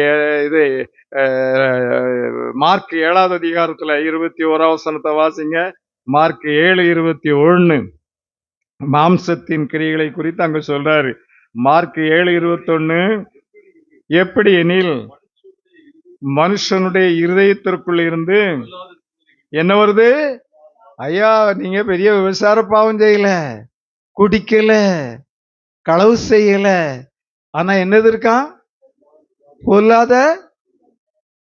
இது மார்க் 7வது அதிகாரத்துல 21 வசனத்தை வாசிங்க. மார்க் 7:21 மாம்சத்தின் கிரியைகளை குறித்து அங்க சொல்றாரு. மார்க் 7:21 எப்படி எனில் மனுஷனுடைய இருதயத்திற்குள்ள இருந்து என்ன வருது? ஐயா, நீங்க பெரிய விபச்சார பாவம் செய்யல, குடிக்கல, களவு செய்யல, ஆனா என்னது இருக்கான்? பொல்லாத.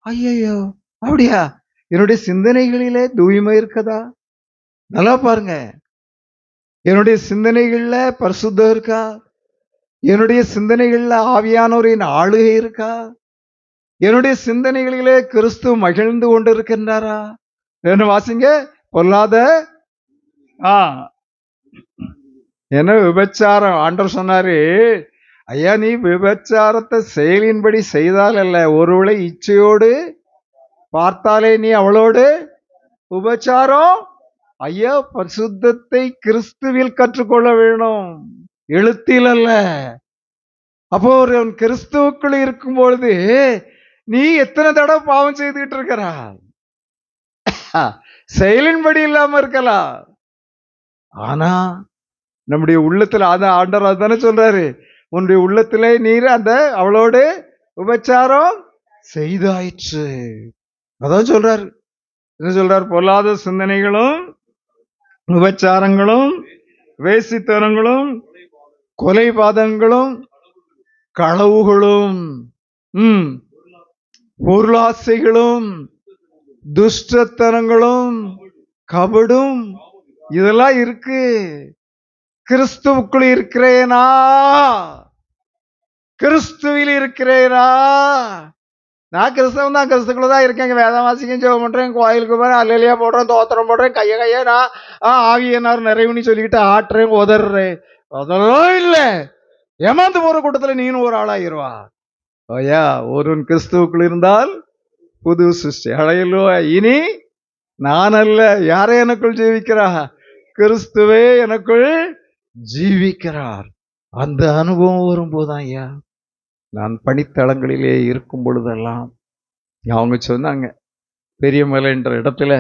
ஐயோ, அப்படியா? என்னுடைய சிந்தனைகளிலே தூய்மை இருக்கதா? நல்லா பாருங்க. என்னுடைய சிந்தனைகள்ல பரிசுத்தம் இருக்கா? என்னுடைய சிந்தனைகள்ல ஆவியானவரின் ஆளுகை இருக்கா? என்னுடைய சிந்தனைகளிலே கிறிஸ்து மகிழ்ந்து கொண்டு இருக்கின்றாரா? என்ன வாசிங்க. பொல்லாத. என்ன விபச்சாரம்? ஆண்டவர் சொன்னாரு, ஐயா நீ விபச்சாரத்தை செயலின்படி செய்தால் அல்ல, ஒருவேளை இச்சையோடு பார்த்தாலே நீ அவளோடு விபச்சாரம். ஐயா, பரிசுத்தத்தை கிறிஸ்துவில் கற்றுக்கொள்ள வேணும், எழுத்தில் அல்ல. அப்போ ஒரு கிறிஸ்துவுக்குள் இருக்கும் பொழுது நீ எத்தனை தடவை பாவம் செய்துகிட்டு இருக்கிறா? செயலின்படி இல்லாம இருக்கலாம், ஆனா நம்முடைய உள்ளத்துல, அதான் ஆண்டவர் அதுதானே சொல்றாரு, உன்னுடைய உள்ளத்திலே நீர் அந்த அவளோடு உபச்சாரம் செய்தாயிற்று. அதான் சொல்றாரு. என்ன சொல்றாரு? பொல்லாத சிந்தனைகளும் உபச்சாரங்களும் வேசித்தனங்களும் கொலைபாதங்களும் களவுகளும் பொருளாசைகளும் துஷ்டத்தனங்களும் கபடும் இதெல்லாம் இருக்கு. கிறிஸ்துவுக்குள் இருக்கிறேனா? கிறிஸ்துவில் இருக்கிறேனா? நான் கிறிஸ்தவன் தான், கிறிஸ்துக்குள்ள தான் இருக்கேன். வேதம் வாசிக்கும், ஜெபம் பண்றேன், கோயிலுக்கு போறேன், அல்லேலியா போடுறேன், தோத்திரம் போடுறேன், கைய நான் ஆவியனார் நிறைவுன்னு சொல்லிக்கிட்டு ஆட்டுறேன், உதறேன். அதெல்லாம் இல்லை. ஏமாந்து போற கூட்டத்துல நீனும் ஒரு ஆளாயிருவா. ஐயா, ஒருவன் கிறிஸ்துவுக்குள் இருந்தால் புது சிருஷ்டி. ஹல்லேலூயா. இனி நான் அல்ல, யாரே எனக்குள் ஜீவிக்கிறா? கிறிஸ்துவே எனக்குள் ஜீவிக்கிறார். அந்த அனுபவம் வரும்போதுதான் ஐயா, நான் பணித்தளங்களிலே இருக்கும் பொழுதெல்லாம் அவங்க சொன்னாங்க, பெரியமலைன்ற இடத்துல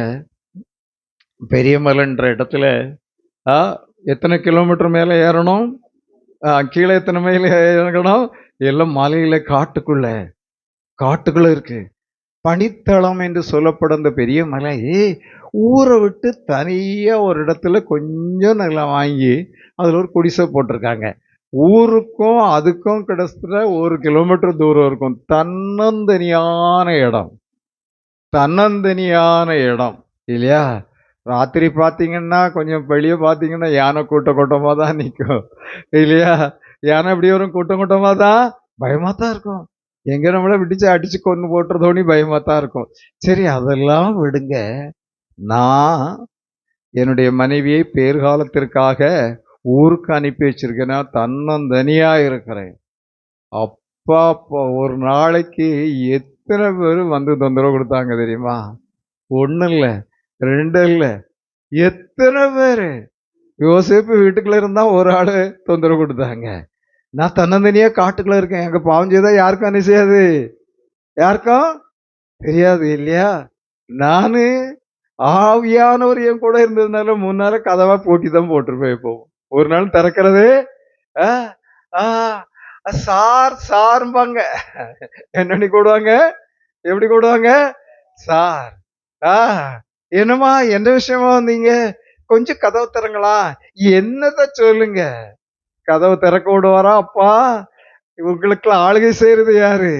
எத்தனை கிலோமீட்டர் மேலே ஏறணும், கீழே எத்தனை மைல் இறங்கணும், எல்லாம் மலையில காட்டுக்குள்ள காட்டுக்குள்ள இருக்கு. பனித்தளம் என்று சொல்லப்படும் அந்த பெரிய மலை ஊரை விட்டு தனியா ஒரு இடத்துல கொஞ்சம் நிலம் வாங்கி அதுல ஒரு குடிசை போட்டிருக்காங்க. ஊருக்கும் அதுக்கும் கிட்டத்தட்ட 1 கிலோமீட்டர் தூரம் இருக்கும். தன்னந்தனியான இடம், தன்னந்தனியான இடம் இல்லையா? ராத்திரி பார்த்தீங்கன்னா கொஞ்சம் வெளியே பார்த்தீங்கன்னா யானை கூட்டமாக தான் நிற்கும் இல்லையா? யானை எப்படி வரும்? கூட்டமாக தான், பயமாக தான் இருக்கும். எங்க நம்மள விடிச்சு அடிச்சு கொண்டு போட்டுறதோனி பயமா தான் இருக்கும். சரி, அதெல்லாம் விடுங்க. நான் என்னுடைய மனைவியை பேர்காலத்திற்காக ஊருக்கு அனுப்பி வச்சிருக்கேன்னா தன்னந்தனியா இருக்கிறேன். அப்பா ஒரு நாளைக்கு எத்தனை பேர் வந்து தொந்தரவு கொடுத்தாங்க தெரியுமா? 1 இல்ல, 2 இல்ல, எத்தனை பேரு. யோசேப்பு வீட்டுக்குள்ள இருந்தா ஒரு ஆளு தொந்தரவு கொடுத்தாங்க. நான் தன்னந்தனியா காட்டுக்குள்ள இருக்கேன். எங்க பாவம் செய்தா யாருக்கும் என்ன செய்யாது, யாருக்கும் தெரியாது இல்லையா? நானு ஆவியானவர் என் கூட இருந்ததுனால முன்னால கதவா போட்டி தான் போட்டிருப்பேன். இப்போ ஒரு நாள் திறக்கிறது சார் சார்பாங்க. என்னன்னு கூடுவாங்க, எப்படி கூடுவாங்க? சார். என்னம்மா, எந்த விஷயமா வந்தீங்க? கொஞ்சம் கதவு திறங்களா? என்னத சொல்லுங்க. கதவு திறக்க விடுவாரா அப்பா? உங்களுக்கு ஆளுகை செய்யறது யாரு?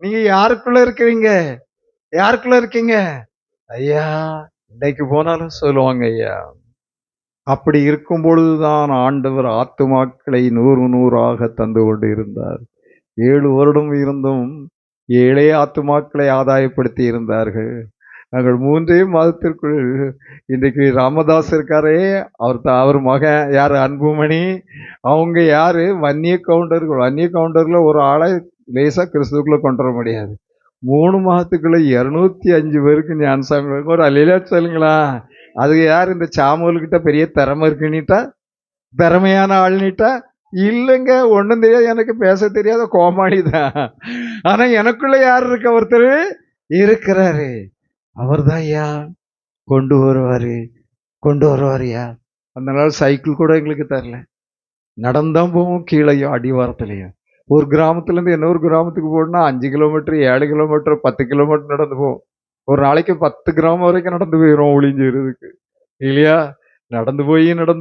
நீங்க யாருக்குள்ள இருக்கிறீங்க? யாருக்குள்ள இருக்கீங்க? ஐயா, இன்னைக்கு போனாலும் சொல்லுவாங்க ஐயா. அப்படி இருக்கும் பொழுதுதான் ஆண்டவர் ஆத்துமாக்களை 100 தந்து கொண்டு இருந்தார். 7 வருடம் இருந்தும் 7 ஆத்துமாக்களை ஆதாயப்படுத்தி இருந்தார்கள். நாங்கள் 3 மாதத்திற்குள் இன்றைக்கு ராமதாஸ் இருக்காரே, அவர் மகன் யாரு, அன்புமணி, அவங்க யாரு, வன்னிய கவுண்டர்கள். வன்னிய கவுண்டர்ல ஒரு ஆளை லேசா கிறிஸ்துக்குள்ள கொண்டு வர முடியாது. 3 மாதத்துக்குள்ள 205 பேருக்கு ஞானசாமி. ஒரு அல்லேலூயா சொல்லுங்களா? அதுக்கு யார்? இந்த சாமுவேல்கிட்ட பெரிய திறமை இருக்குன்னுட்டா, திறமையான ஆள்னிட்டா? இல்லைங்க, ஒன்றும் தெரியாது, எனக்கு பேச தெரியாத கோமாளி தான். ஆனா எனக்குள்ள யார் இருக்க? ஒருத்தர் இருக்கிறாரு. அவர் தான் ஐயா கொண்டு வருவாருயா. அந்த நாள் சைக்கிள் கூட எங்களுக்கு தரல, நடந்தான் போவோம் கீழையும் அடிவாரத்துலையும். ஒரு கிராமத்துல இருந்து இன்னொரு கிராமத்துக்கு போகணும்னா 5 கிலோமீட்டர், 7 கிலோமீட்டர், 10 கிலோமீட்டர் நடந்து போவோம். ஒரு நாளைக்கு 10 கிராமம் வரைக்கும் நடந்து போயிடும் ஊழியம் செய்யறதுக்கு இல்லையா? நடந்து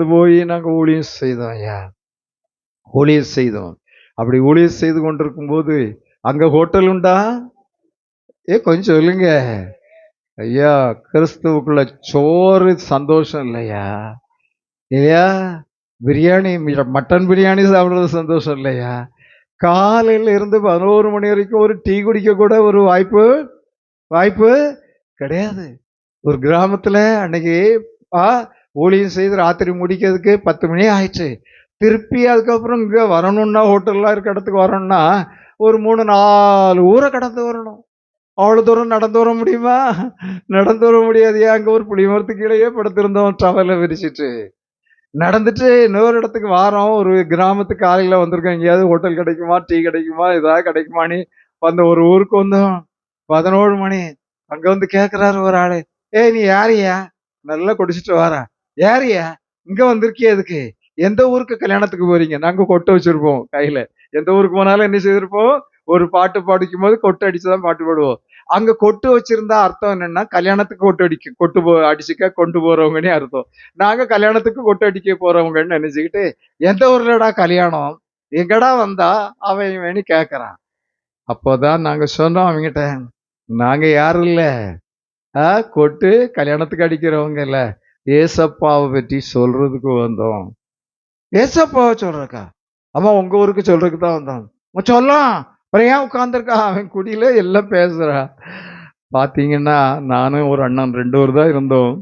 போய் நாங்க ஊழியம் செய்தோம் ஐயா, ஊழியம் செய்தோம். அப்படி ஊழியம் செய்து கொண்டிருக்கும் போது அங்க ஹோட்டல் உண்டா? கொஞ்சம் சொல்லுங்க ஐயா. கிறிஸ்துவுக்குள்ள சோறு சந்தோஷம் இல்லையா? இல்லையா? பிரியாணி, மட்டன் பிரியாணி சாப்பிடுறது சந்தோஷம் இல்லையா? காலையில இருந்து 11 மணி வரைக்கும் ஒரு டீ குடிக்க கூட ஒரு வாய்ப்பு கிடையாது. ஒரு கிராமத்துல அன்னைக்கு ஊழியம் செய்து ராத்திரி முடிக்கிறதுக்கு 10 மணி ஆயிடுச்சு. திருப்பி அதுக்கப்புறம் இங்க வரணும்னா, ஹோட்டல்லாம் இருக்க இடத்துக்கு வரணும்னா ஒரு 3-4 ஊரை கடந்து வரணும். அவ்வளவு தூரம் நடந்து வர முடியுமா? நடந்து வர முடியாது. அங்க ஒரு புளிய மரத்துக்கு கீழேயே படுத்திருந்தோம் டவலை விரிச்சிட்டு. நடந்துட்டு இன்னொரு இடத்துக்கு வாரோம். ஒரு கிராமத்துக்கு காலையில வந்திருக்கோம். எங்கேயாவது ஹோட்டல் கிடைக்குமா, டீ கிடைக்குமா, ஏதாவது கிடைக்குமான்னு வந்த ஒரு ஊருக்கு வந்தோம். 11 மணி. அங்க வந்து கேட்கிறாரு ஒரு ஆளு, நீ யாரையா? நல்லா குடிச்சிட்டு வாரா. யாரையா இங்க வந்திருக்கிய? எதுக்கு? எந்த ஊருக்கு கல்யாணத்துக்கு போறீங்க? நாங்க கொட்டை வச்சிருப்போம் கையில. எந்த ஊருக்கு போனாலும் என்ன செய்திருப்போம்? ஒரு பாட்டு படிக்கும் போது கொட்டை அடிச்சுதான் பாட்டு பாடுவோம். அங்க கொட்டு வச்சிருந்தா அர்த்தம் என்னன்னா, கல்யாணத்துக்கு அடிச்சுக்க கொண்டு போறவங்கன்னு அர்த்தம். நாங்க கல்யாணத்துக்கு கொட்டு அடிக்க போறவங்கன்னு நினைச்சுக்கிட்டு, எந்த ஊர்லடா கல்யாணம், எங்கடா வந்தா அவன் வேணி கேட்கறான். அப்போதான் நாங்க சொன்னோம் அவங்கிட்ட, நாங்க யாரும் இல்ல, கொட்டு கல்யாணத்துக்கு அடிக்கிறவங்க இல்ல, ஏசப்பாவை பற்றி சொல்றதுக்கு வந்தோம். ஏசப்பாவை சொல்றக்கா? அம்மா உங்க ஊருக்கு சொல்றதுக்கு தான் வந்தோம். சொல்லலாம், அப்புறம் ஏன் உட்கார்ந்துருக்கா? அவன் குடியில எல்லாம் பேசுறா. பாத்தீங்கன்னா நானும் ஒரு அண்ணன் 2 பேர் தான் இருந்தோம்.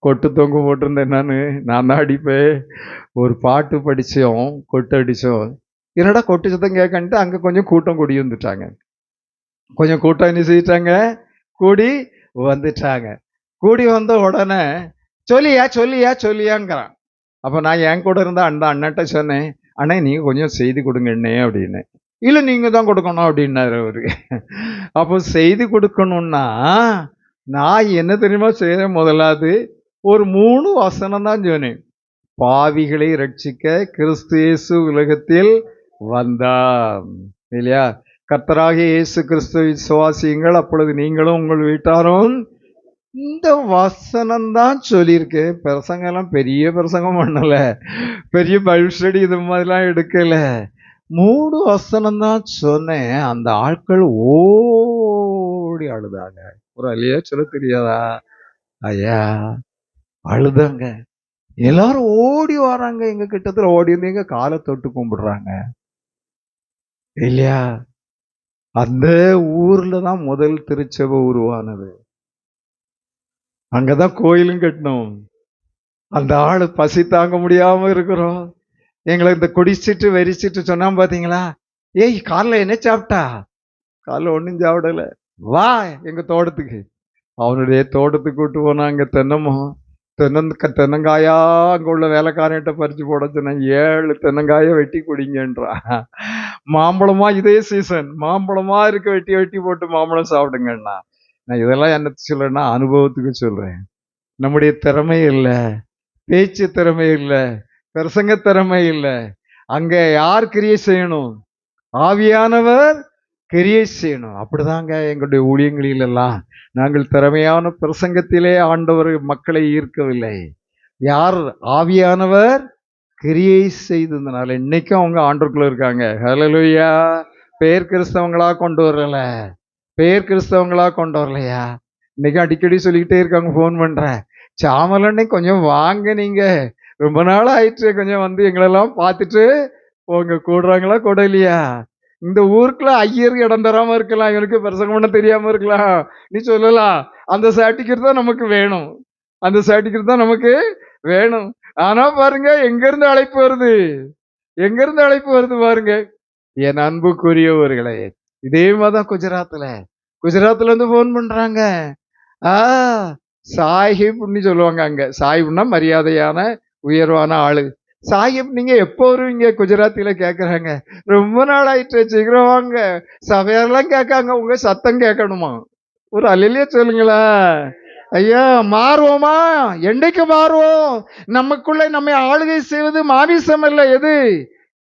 கொட்டு தொங்க போட்டிருந்தேன். நான் தான் அடிப்பேன். ஒரு பாட்டு படிச்சோம், கொட்டு அடிச்சோம். என்னடா கொட்டு சத்தம் கேட்கன்ட்டு அங்க கொஞ்சம் கூட்டம் கூடி வந்துட்டாங்க. கொஞ்சம் கூட்டம் என்ன செய்யிட்டாங்க, கூடி வந்துட்டாங்க. கூடி வந்த உடனே சொல்லியாங்கிறான். அப்ப நான் என் கூட இருந்த அந்த அண்ணன்ட்ட சொன்னேன், அண்ணே நீங்க கொஞ்சம் செய்தி கொடுங்க அண்ணே அப்படின்னு. இல்ல நீங்க தான் கொடுக்கணும் அப்படின்னாரு அவரு. அப்போ செய்தி கொடுக்கணும்னா நான் என்ன தெரியுமா செய்யறேன்? முதலாவது ஒரு 3 வசனம் தான் சொன்னேன். பாவிகளை ரட்சிக்க கிறிஸ்து இயேசு உலகத்தில் வந்தார் இல்லையா? கர்த்தராகிய இயேசு கிறிஸ்து விசுவாசியுங்கள், அப்பொழுது நீங்களும் உங்கள் வீட்டாரும். இந்த வசனம் தான் சொல்லியிருக்கு. பிரசங்கம் எல்லாம் பெரிய பிரசங்கம் பண்ணல, பெரிய பைபிள் ஸ்டடி இது மாதிரிலாம் எடுக்கல. 3 வசனம் தான் சொன்னேன். அந்த ஆட்கள் ஓடி அழுதாங்க. ஒரு அழியா சொல்ல தெரியாதா? ஐயா அழுதாங்க. எல்லாரும் ஓடி வராங்க, எங்க கிட்டத்துல ஓடி வந்து எங்க காலை தொட்டு கும்பிடுறாங்க இல்லையா? அந்த ஊர்ல தான் முதல் திருச்சபை உருவானது. அங்கதான் கோயிலும் கட்டணும். அந்த ஆளு பசி தாங்க முடியாம இருக்கிறோம், எங்களை இந்த குடிச்சிட்டு வெறிச்சிட்டு சொன்னா பாத்தீங்களா, ஏய் காலைல என்ன சாப்பிட்டா? காலைல ஒண்ணும் சாப்பிடல, வா எங்க தோட்டத்துக்கு. அவனுடைய தோட்டத்துக்கு கூட்டு போனாங்க. தென்னங்காயா அங்க உள்ள வேலைக்காரன்கிட்ட பறிச்சு போட சொன்னேன். 7 தென்னங்காயை வெட்டி குடிங்கன்றான். மாம்பழமா இதே சீசன், மாம்பழமா இருக்க வெட்டி வெட்டி போட்டு மாம்பழம் சாப்பிடுங்கண்ணா. நான் இதெல்லாம் என்ன சொல்றேன்னா அனுபவத்துக்கு சொல்றேன். நம்முடைய திறமை இல்லை, பேச்சு திறமை இல்லை, பிரசங்க திறமை இல்லை. அங்க யார் கிரியை செய்யணும்? ஆவியானவர் கிரியை செய்யணும். அப்படிதாங்க எங்களுடைய ஊழியங்களில் எல்லாம் நாங்கள் திறமையான பிரசங்கத்திலே ஆண்டவர் மக்களை ஈர்க்கவில்லை. யார்? ஆவியானவர் கிரியை செய்ததுனால இன்னைக்கும் அவங்க ஆண்டவருக்குள்ள இருக்காங்க. ஹல்லேலூயா. பேர் கிறிஸ்தவங்களா கொண்டு வரல, பேர் கிறிஸ்தவங்களா கொண்டு வரலையா? இன்னைக்கு அடிக்கடி சொல்லிக்கிட்டே இருக்காங்க, ஃபோன் பண்றேன், சாமலன்னை கொஞ்சம் வாங்க, நீங்க ரொம்ப நாள் ஆயிடுச்சு, கொஞ்சம் வந்து எங்களெல்லாம் பார்த்துட்டு போங்க. கூடுறாங்களா கூட இல்லையா? இந்த ஊருக்குள்ள ஐயர் இடம் தராம இருக்கலாம், இவனுக்கு பிரசங்கம் பண்ண தெரியாம இருக்கலாம், நீ சொல்லலாம். அந்த சர்டிபிகேட் தான் நமக்கு வேணும், அந்த சர்டிபிகேட் தான் நமக்கு வேணும். ஆனா பாருங்க, எங்க இருந்து அழைப்பு வருது, எங்க இருந்து அழைப்பு வருது பாருங்க. என் அன்புக்குரியவர்களே, இதே மாதிரிதான் குஜராத்ல இருந்து போன் பண்றாங்க. சாஹிப்னு சொல்லுவாங்க. அங்க சாஹிப்னா மரியாதையான உயர்வான ஆளு. சாஹிப் நீங்க எப்போ வருவீங்க குஜராத்தில கேக்குறாங்க. ரொம்ப நாள் ஆயிட்டு, சீக்கிரம் வாங்க. சபையாரெல்லாம் கேட்காங்க, உங்க சத்தம் கேட்கணுமா? ஒரு அல்லையா சொல்லுங்களா? ஐயா மாறுவோமா? என்னைக்கு மாறுவோம்? நமக்குள்ள நம்மை ஆளுகை செய்வது மாமிசம் அல்ல, எது?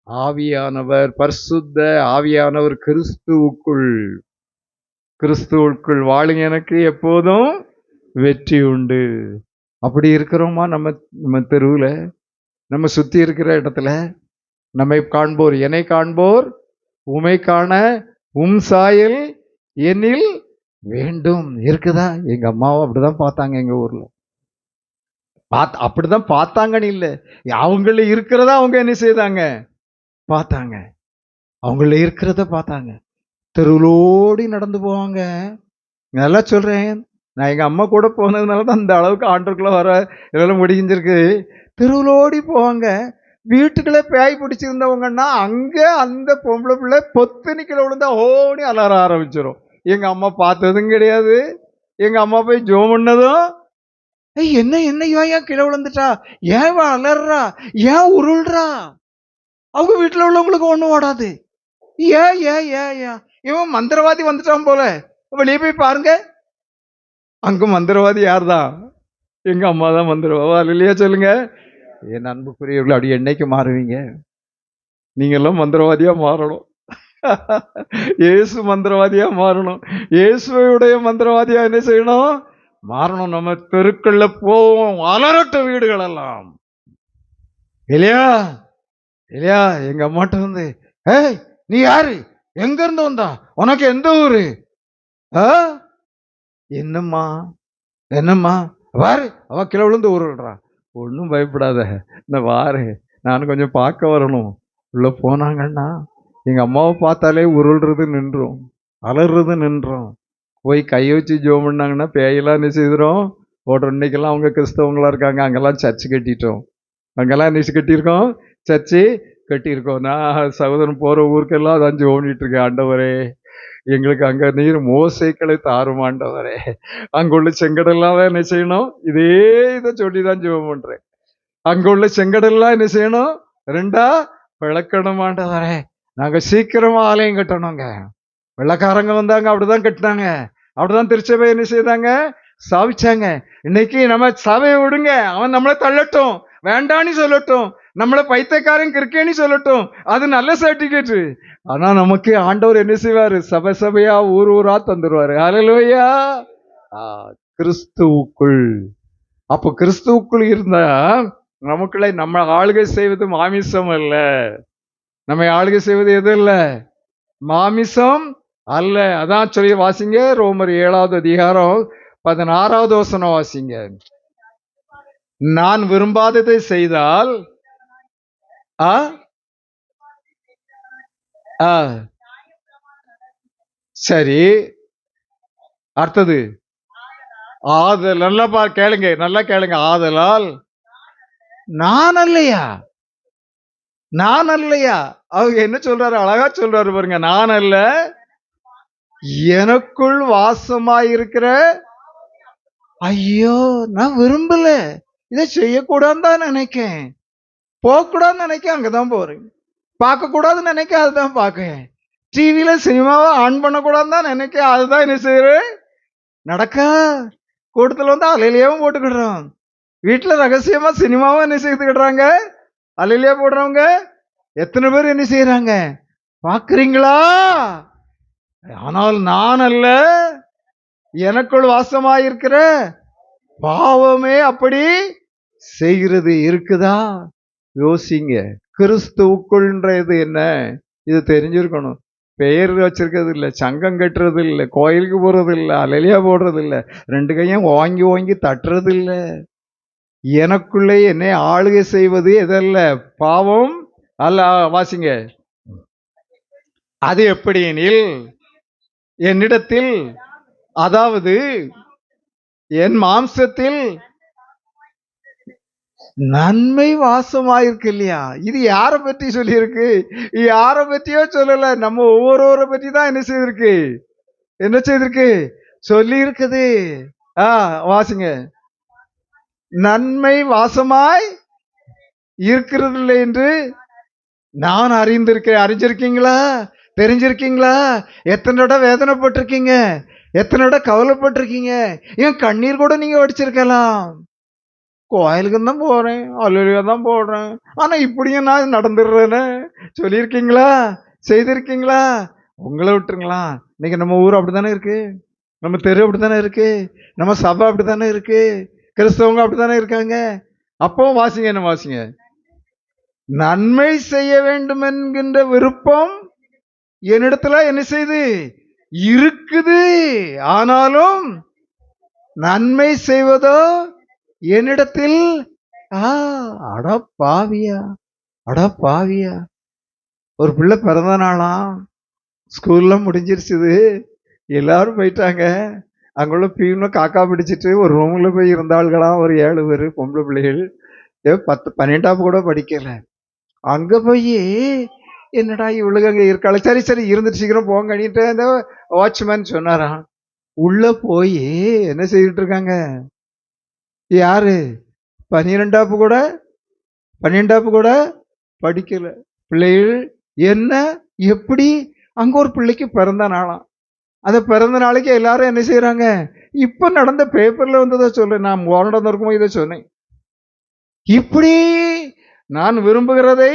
ஆவியானவர், பரிசுத்த ஆவியானவர் கிறிஸ்துவுக்குள் வாழுங்க, எனக்கு எப்போதும் வெற்றி உண்டு. அப்படி இருக்கிறோமா? நம்ம தெருவுல, நம்ம சுத்தி இருக்கிற இடத்துல நம்மை காண்போர் என்னை காண்போர் உமை காண உம் சாயல் என்னில் வேண்டும் இருக்குதா? எங்க அம்மாவும் அப்படிதான் பார்த்தாங்க. எங்க ஊர்ல அப்படிதான் பார்த்தாங்கன்னு இல்லை, அவங்கள இருக்கிறதா அவங்க என்ன செய்தாங்க? பார்த்தாங்க. அவங்கள இருக்கிறத பார்த்தாங்க. தெருவுலோடி நடந்து போவாங்க. நல்லா சொல்றேன், நான் எங்க அம்மா கூட போனதுனால தான் அந்த அளவுக்கு ஆண்டருக்குள்ள வர இதெல்லாம் முடிஞ்சிருக்கு. தெருவுலோடி போவாங்க. வீட்டுக்குள்ளே பேய் பிடிச்சிருந்தவங்கன்னா அங்க அந்த பொம்பளை பிள்ளை பொத்தனிக்கல விழுந்தா ஓடி அலற ஆரம்பிச்சிடும். எங்க அம்மா பார்த்ததும் கிடையாது, எங்க அம்மா போய் ஜோம் பண்ணதும், என்ன என்ன ஏன் கீழே விழுந்துட்டா, ஏன் அலறா, ஏன் உருள்றா? அவங்க வீட்டுல உள்ளவங்களுக்கு ஒண்ணும் ஓடாது. ஏன் ஏன் ஏன் ஏன் இவன் மந்திரவாதி வந்துட்டான் போல, வெளியே போய் பாருங்க. அங்க மந்திரவாதி யார்தான்? எங்க அம்மா தான் மந்திரவாதி இல்லையா? சொல்லுங்க. என் அன்புக்குரியவர்கள், அப்படி என்னைக்கு மாறுவீங்க? நீங்க எல்லாம் மந்திரவாதியா மாறணும். இயேசு மந்திரவாதியா மாறணும். இயேசுடைய மந்திரவாதியா என்ன செய்யணும்? மாறணும். நம்ம தெருக்கள்ல போவோம், அலரட்ட வீடுகள் எல்லாம் இல்லையா? இல்லையா? எங்க அம்மாட்ட வந்து, ஏய் நீ யாரு, எங்க இருந்து வந்தா, உனக்கு எந்த ஊரு? என்னம்மா என்னம்மா வாரு, அவ கிலோ விழுந்து ஊருன்றா. ஒன்றும் பயப்படாத, இந்த வாரு, நான் கொஞ்சம் பார்க்க வரணும். உள்ள போனாங்கன்னா எங்க அம்மாவை பார்த்தாலே உருள்றது நின்றோம், அலறது நின்றோம். போய் கையை வச்சு ஜோம் பண்ணாங்கன்னா பேயெல்லாம் என்ன செய்கிறோம் ஓடுறோம். இன்னைக்கெல்லாம் அவங்க கிறிஸ்தவங்களா இருக்காங்க, அங்கெல்லாம் சர்ச்சு கட்டிட்டோம், அங்கெல்லாம் என்ன கட்டியிருக்கோம்? சர்ச்சு கட்டியிருக்கோம். நான் சகோதரன் போற ஊருக்கெல்லாம் அதான் ஜோம் பண்ணிட்டு இருக்கேன். ஆண்டவரே எங்களுக்கு அங்க நீர் மோசைக்களை தாரும் ஆண்டவரே. அங்குள்ள செங்கடெல்லாம் என்ன செய்யணும்? இதே இதை சொல்லிதான் ஜெபம் பண்றேன். அங்குள்ள செங்கடெல்லாம் என்ன செய்யணும்? 2 விளக்கணும் ஆண்டவரே. நாங்க சீக்கிரமா ஆலயம் கட்டணுங்க. வெள்ளக்காரங்க வந்தாங்க, அப்படிதான் கட்டினாங்க, அப்படிதான் திருச்சபை என்ன செய்தாங்க? சாவிச்சாங்க. இன்னைக்கு நம்ம சபையை விடுங்க, அவன் நம்மளை தள்ளட்டும், வேண்டான்னு சொல்லட்டும், நம்மள பைத்தியக்காரன் கிறுக்கேன்னு சொல்லட்டும், அது நல்ல சர்டிபிகேட். ஆனா நமக்கு ஆண்டவர் என்ன செய்வாரு? சபை சபையா ஊர் ஊரா தந்துருவாரு. ஹல்லேலூயா. ஆ, கிறிஸ்துவுக்குள். அப்போ கிறிஸ்துவுக்குள் இருந்தா நமக்குள்ள நம்ம ஆளுகை செய்வது மாமிசம் அல்ல. நம்மை ஆளுகை செய்வது எது இல்ல? மாமிசம் அல்ல. அதான் சொல்லி வாசிங்க, ரோமர் 7வது அதிகாரம் 16வது வசனம் வாசிங்க. நான் விரும்பாததை செய்தால் ஆ ஆ சரி, அடுத்தது நல்லா கேளுங்க, நல்லா கேளுங்க. ஆதலால் நான் அல்லையா, நான் அல்லையா? அவங்க என்ன சொல்றாரு? அழகா சொல்றாரு பாருங்க. நான் அல்ல, எனக்குள் வாசமாயிருக்கிற. ஐயோ, நான் விரும்பல, இதை செய்யக்கூடாதுன்னு தான் நினைக்கேன், போகக்கூடாதுன்னு நினைக்க அங்கதான் போறேன், பார்க்க கூடாதுன்னு நினைக்க அதுதான் பார்க்கேன், டிவியில சினிமாவை ஆன் பண்ணக்கூடாதுன்னு தான் நினைக்க அதுதான் என்ன செய்யறேன் நடக்க. கூட்டத்துல வந்து அலையிலேயும் போட்டுக்கிடுறோம். வீட்டுல ரகசியமா சினிமாவும் என்ன செய்துக்கிடுறாங்க, அலையிலேயே போடுறவங்க எத்தனை பேர் என்ன செய்யறாங்க பாக்குறீங்களா? ஆனால் நான் அல்ல, எனக்குள் வாசமாயிருக்கிற பாவமே அப்படி செய்கிறது. இருக்குதா? யோசிங்க. கிறிஸ்துவுக்குள்ன்றது என்ன? இது தெரிஞ்சிருக்கணும். பெயர் வச்சிருக்கிறது இல்லை, சங்கம் கட்டுறது இல்லை, கோயிலுக்கு போறது இல்லை, அலையிலியா போடுறது இல்லை, ரெண்டு கையும் ஓங்கி ஓங்கி தட்டுறது இல்லை. எனக்குள்ளே என்னை ஆளுகை செய்வது எதல்ல? பாவம் அல்ல. வாசிங்க. அது எப்படி எனில், என்னிடத்தில், அதாவது என் மாம்சத்தில் நன்மை வாசமாயிருக்கு இல்லையா? இது யாரை பற்றி சொல்லியிருக்கு? யாரை பற்றியோ சொல்லல, நம்ம ஒவ்வொருவரை பற்றி தான் என்ன செய்திருக்கு, என்ன செய்திருக்கு சொல்லி இருக்குது. வாசிங்க. நன்மை வாசமாய் இருக்கிறது இல்லை என்று நான் அறிந்திருக்கேன். அறிஞ்சிருக்கீங்களா? தெரிஞ்சிருக்கீங்களா? எத்தனை இடம் வேதனைப்பட்டிருக்கீங்க, எத்தனை இடம் கவலைப்பட்டிருக்கீங்க. ஏன் கண்ணீர் கூட நீங்க வடிச்சிருக்கலாம். கோயிலுக்கு தான் போறேன், அலுவலியா தான் போடுறேன், ஆனா இப்படியும் நான் நடந்துடுறேன்னு சொல்லியிருக்கீங்களா? செய்திருக்கீங்களா? உங்களை விட்டுருங்களா? இன்னைக்கு நம்ம ஊர் அப்படித்தானே இருக்கு, நம்ம தெரு அப்படித்தானே இருக்கு, நம்ம சபை அப்படித்தானே இருக்கு, கிறிஸ்தவங்க அப்படித்தானே இருக்காங்க. அப்போ வாசிங்க, என்ன வாசிங்க. நன்மை செய்ய வேண்டும் என்கின்ற விருப்பம் என்னிடத்துல என்ன செய்து இருக்குது, ஆனாலும் நன்மை செய்வதோ என்னிடத்தில். அட பாவியா, அட பாவியா. ஒரு பிள்ளை பிறந்த நாளாம், ஸ்கூல்ல முடிஞ்சிருச்சுது, எல்லாரும் போயிட்டாங்க. அங்குள்ள பீனும் காக்கா பிடிச்சிட்டு ஒரு ரூம்ல போய் இருந்தாள்களாம், ஒரு 7 பேர் பொம்பளை பிள்ளைகள். 12ஆம் கூட படிக்கல. அங்க போய் என்னடா இவளுக்கு அங்க இருக்காள், சரி சரி இருந்துட்டு சீக்கிரம் போங்கன்னிட்டு அந்த வாட்ச்மேன் சொன்னாராம். உள்ள போய் என்ன செய்துட்டு இருக்காங்க? யாரு 12ஆம் கூட படிக்கல பிள்ளைகள். என்ன எப்படி? அங்க ஒரு பிள்ளைக்கு பிறந்த நாளாம். அந்த பிறந்த நாளைக்கு எல்லாரும் என்ன செய்யறாங்க? இப்ப நடந்த பேப்பர்ல வந்ததை சொல்றேன், நான் போராட்டம் இருக்கும்போது இதை சொன்னேன். இப்படி நான் விரும்புகிறதை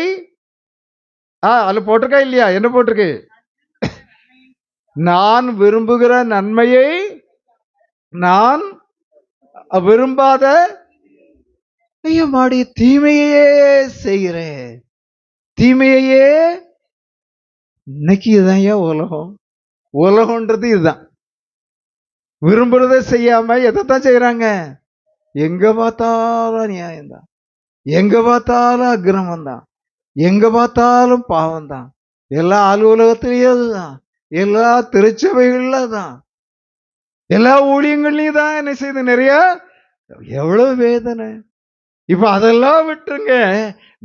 அதுல போட்டிருக்கா இல்லையா? என்ன போட்டிருக்கு? நான் விரும்புகிற நன்மையை நான் விரும்பாத மாடி தீமையே செய்கிறேன். தீமையே. இன்னைக்கு இதுதான் உலகம். உலகம்ன்றது இதுதான். விரும்புறதை செய்யாம எதைத்தான் செய்யறாங்க? எங்க பார்த்தாலும் நியாயம் தான், எங்க பார்த்தாலும் அக்கிரமம் தான், எங்க பார்த்தாலும் பாவம் தான். எல்லா அலுவலகத்திலேயும் அதுதான், எல்லா திருச்சபைகள்ல தான், எல்லா ஊழியங்கள்லயும் தான் என்ன செய்யுது நிறைய. எவ்வளவு வேதனை. இப்ப அதெல்லாம் விட்டுருங்க.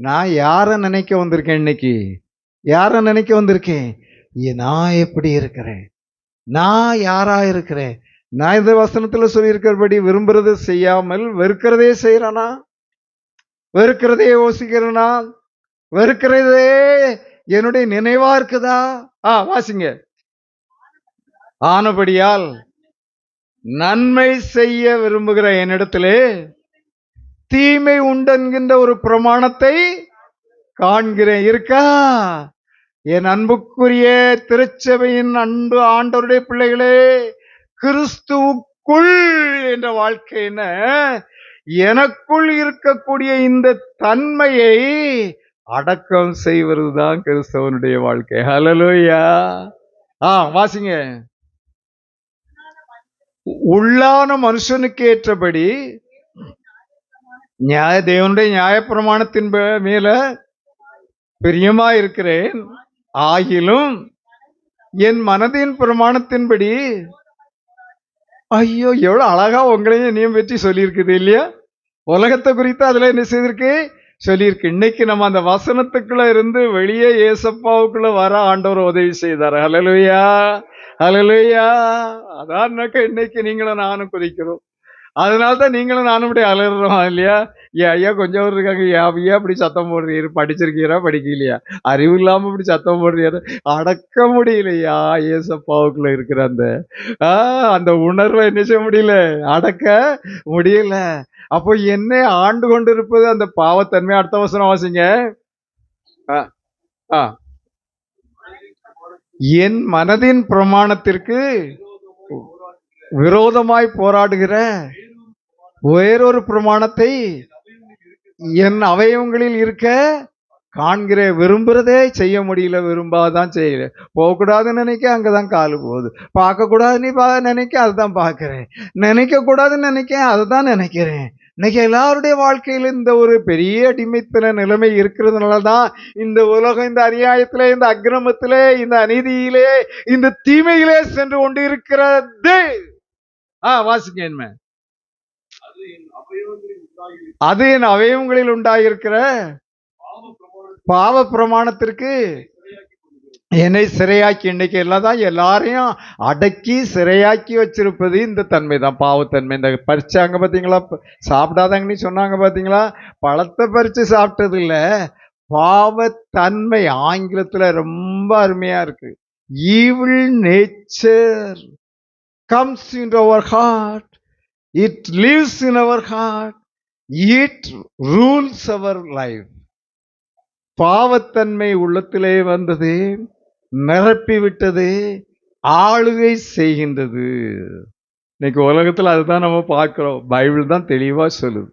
நான் யார நினைக்க வந்திருக்கேன் இன்னைக்கு? யார நினைக்க வந்திருக்கேன்? நான் எப்படி இருக்கிறேன்? நான் யாரா இருக்கிறேன்? நான் இந்த வசனத்துல சொல்லி இருக்கிறபடி விரும்புறதை செய்யாமல் வெறுக்கிறதே செய்யறானா? வெறுக்கிறதே யோசிக்கிறனா? வெறுக்கிறதே என்னுடைய நினைவா இருக்குதா? வாசிங்க. ஆனபடியால் நன்மை செய்ய விரும்புகிற என்னிடத்திலே தீமை உண்டென்கின்ற ஒரு பிரமாணத்தை காண்கிறேன். இருக்கா? என் அன்புக்குரிய திருச்சபையின் அன்பு ஆண்டவருடைய பிள்ளைகளே, கிறிஸ்துவுக்குள் என்ற வாழ்க்கை என்ன? எனக்குள் இருக்கக்கூடிய இந்த தன்மையை அடக்கம் செய்வதுதான் கிறிஸ்தவனுடைய வாழ்க்கை. ஹல்லேலூயா. வாசிங்க. உள்ளான மனுஷனுக்கு ஏற்றபடி தேவனுடைய நியாயப்பிரமாணத்தின் மேல பிரியமா இருக்கிறேன். ஆகிலும் என் மனதின் பிரமாணத்தின்படி, ஐயோ எவ்வளவு அழகா உங்களையும் என்னையும் பற்றி சொல்லியிருக்குது இல்லையா? உலகத்தை குறித்து அதுல என்ன செய்திருக்கு? சொல்லியிருக்கு. இன்னைக்கு நம்ம அந்த வசனத்துக்குள்ள இருந்து வெளியே ஏசப்பாவுக்குள்ள வர ஆண்டவர் உதவி செய்தார். ஹல்லேலூயா, ஹல்லேலூயா. அதான் இன்னைக்கு நீங்களும் நானும் குதிக்கிறோம். அதனால்தான் நீங்களும் நானும் இப்படி அலறுறோம் இல்லையா? ஏன் ஐயா கொஞ்சம் இருக்காங்க, ஐயா இப்படி சத்தம் போடுறீரு, படிச்சிருக்கீரா படிக்கலையா, அறிவு இல்லாம இப்படி சத்தம் போடுறீரு, அடக்க முடியலையா? ஏசப்பாவுக்குள்ள இருக்கிற அந்த அந்த உணர்வை என்ன செய்ய முடியல, அடக்க முடியல. அப்போ என்னை ஆண்டு கொண்டு இருப்பது அந்த பாவத்தன்மை. அடுத்த வசனம் வாசிங்க. என் மனதின் பிரமாணத்திற்கு விரோதமாய் போராடுகிற வேறொரு பிரமாணத்தை என் அவயவங்களில் இருக்க காண்கிற. விரும்புறதே செய்ய முடியல, விரும்பாதான் செய்யல. போகக்கூடாதுன்னு நினைக்க அங்கதான் காலு போகுது. பார்க்க கூடாதுன்னு நினைக்க அதுதான் பார்க்கிறேன். நினைக்க கூடாதுன்னு நினைக்க அதுதான் நினைக்கிறேன். இன்னைக்கு எல்லாருடைய வாழ்க்கையில இந்த ஒரு பெரிய அடிமைத்தன நிலைமை இருக்கிறதுனாலதான் இந்த உலகம் இந்த அநியாயத்திலே, இந்த அக்கிரமத்திலே, இந்த அநீதியிலே, இந்த தீமையிலே சென்று கொண்டு இருக்கிறது. வாசிக்க. என்ன? அது என் அவயவங்களில் உண்டாயிருக்கிற பாவ பிரமாணத்திற்கு என்னை சிறையாக்கி, இன்னைக்கு எல்லாம் எல்லாரையும் அடக்கி சிறையாக்கி வச்சிருப்பது இந்த தன்மை தான், பாவத்தன்மை. இந்த பறிச்சாங்க பாத்தீங்களா, சாப்பிடாதங்கன்னு சொன்னாங்க பாத்தீங்களா? பழத்தை பறிச்சு சாப்பிட்டது இல்ல, பாவத்தன்மை. ஆங்கிலத்துல ரொம்ப அருமையா இருக்கு. Evil nature comes into our heart, it lives in our heart, it rules our life. பாவத்தன்மை உள்ளத்திலே வந்தது, நிரப்பி விட்டது, ஆளுகை செய்கின்றது. இன்னைக்கு உலகத்துல அதுதான் நம்ம பார்க்கிறோம். பைபிள் தான் தெளிவா சொல்லுது.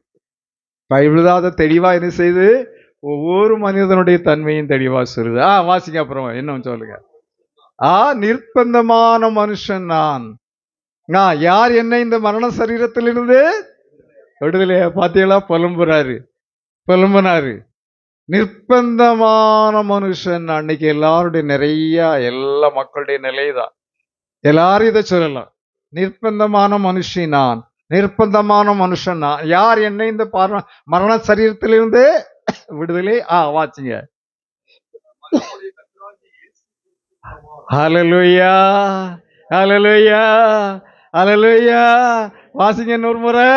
பைபிள் தான் அதை தெளிவா என்ன செய்யுது? ஒவ்வொரு மனிதனுடைய தன்மையும் தெளிவா சொல்லுது. வாசிங்க. அப்புறம் என்ன சொல்லுங்க. நிர்பந்தமான மனுஷன் நான். யார் என்னை இந்த மரண சரீரத்திலிருந்து விடுதலையா? பாத்தீங்களா? புலம்புனாரு. நிர்பந்தமான மனுஷன். அன்னைக்கு எல்லாருடைய நிறைய எல்லா மக்களுடைய நிலைதான். எல்லாரும் இதை சொல்லலாம். நிர்பந்தமான மனுஷன் நான், நிர்பந்தமான மனுஷன் நான். யார் என்னை இந்த மரண சரீரத்திலிருந்து விடுதலை? வாச்சிங்க. ஹல்லேலூயா, ஹல்லேலூயா, ஹல்லேலூயா. வாசிங்க இன்னொரு முறை.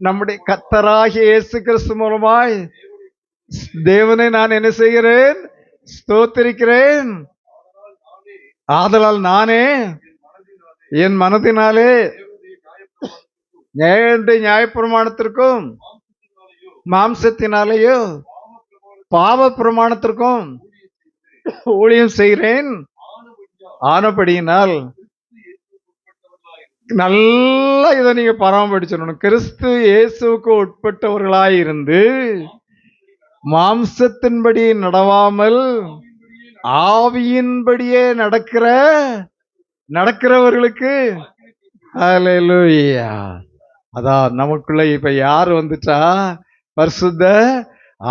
நம்முடைய கர்த்தராகிய இயேசு கிறிஸ்து மூலமாய் தேவனை நான் என்ன செய்கிறேன்? ஸ்தோத்திரிக்கிறேன். ஆதலால் நானே என் மனதினாலே நியாயப்பிரமாணத்திற்கும் மாம்சத்தினாலேயோ பாவ பிரமாணத்திற்கும் ஊழியம் செய்கிறேன். ஆனபடியினால் நல்லா இதை நீங்க பராமரிச்சிடணும். கிறிஸ்து இயேசுவுக்கு உட்பட்டவர்களாய் இருந்து மாம்சத்தின்படி நடவாமல் ஆவியின்படியே நடக்கிறவர்களுக்கு ஹல்லேலூயா. அதான் நமக்குள்ள இப்ப யார் வந்துட்டா? பரிசுத்த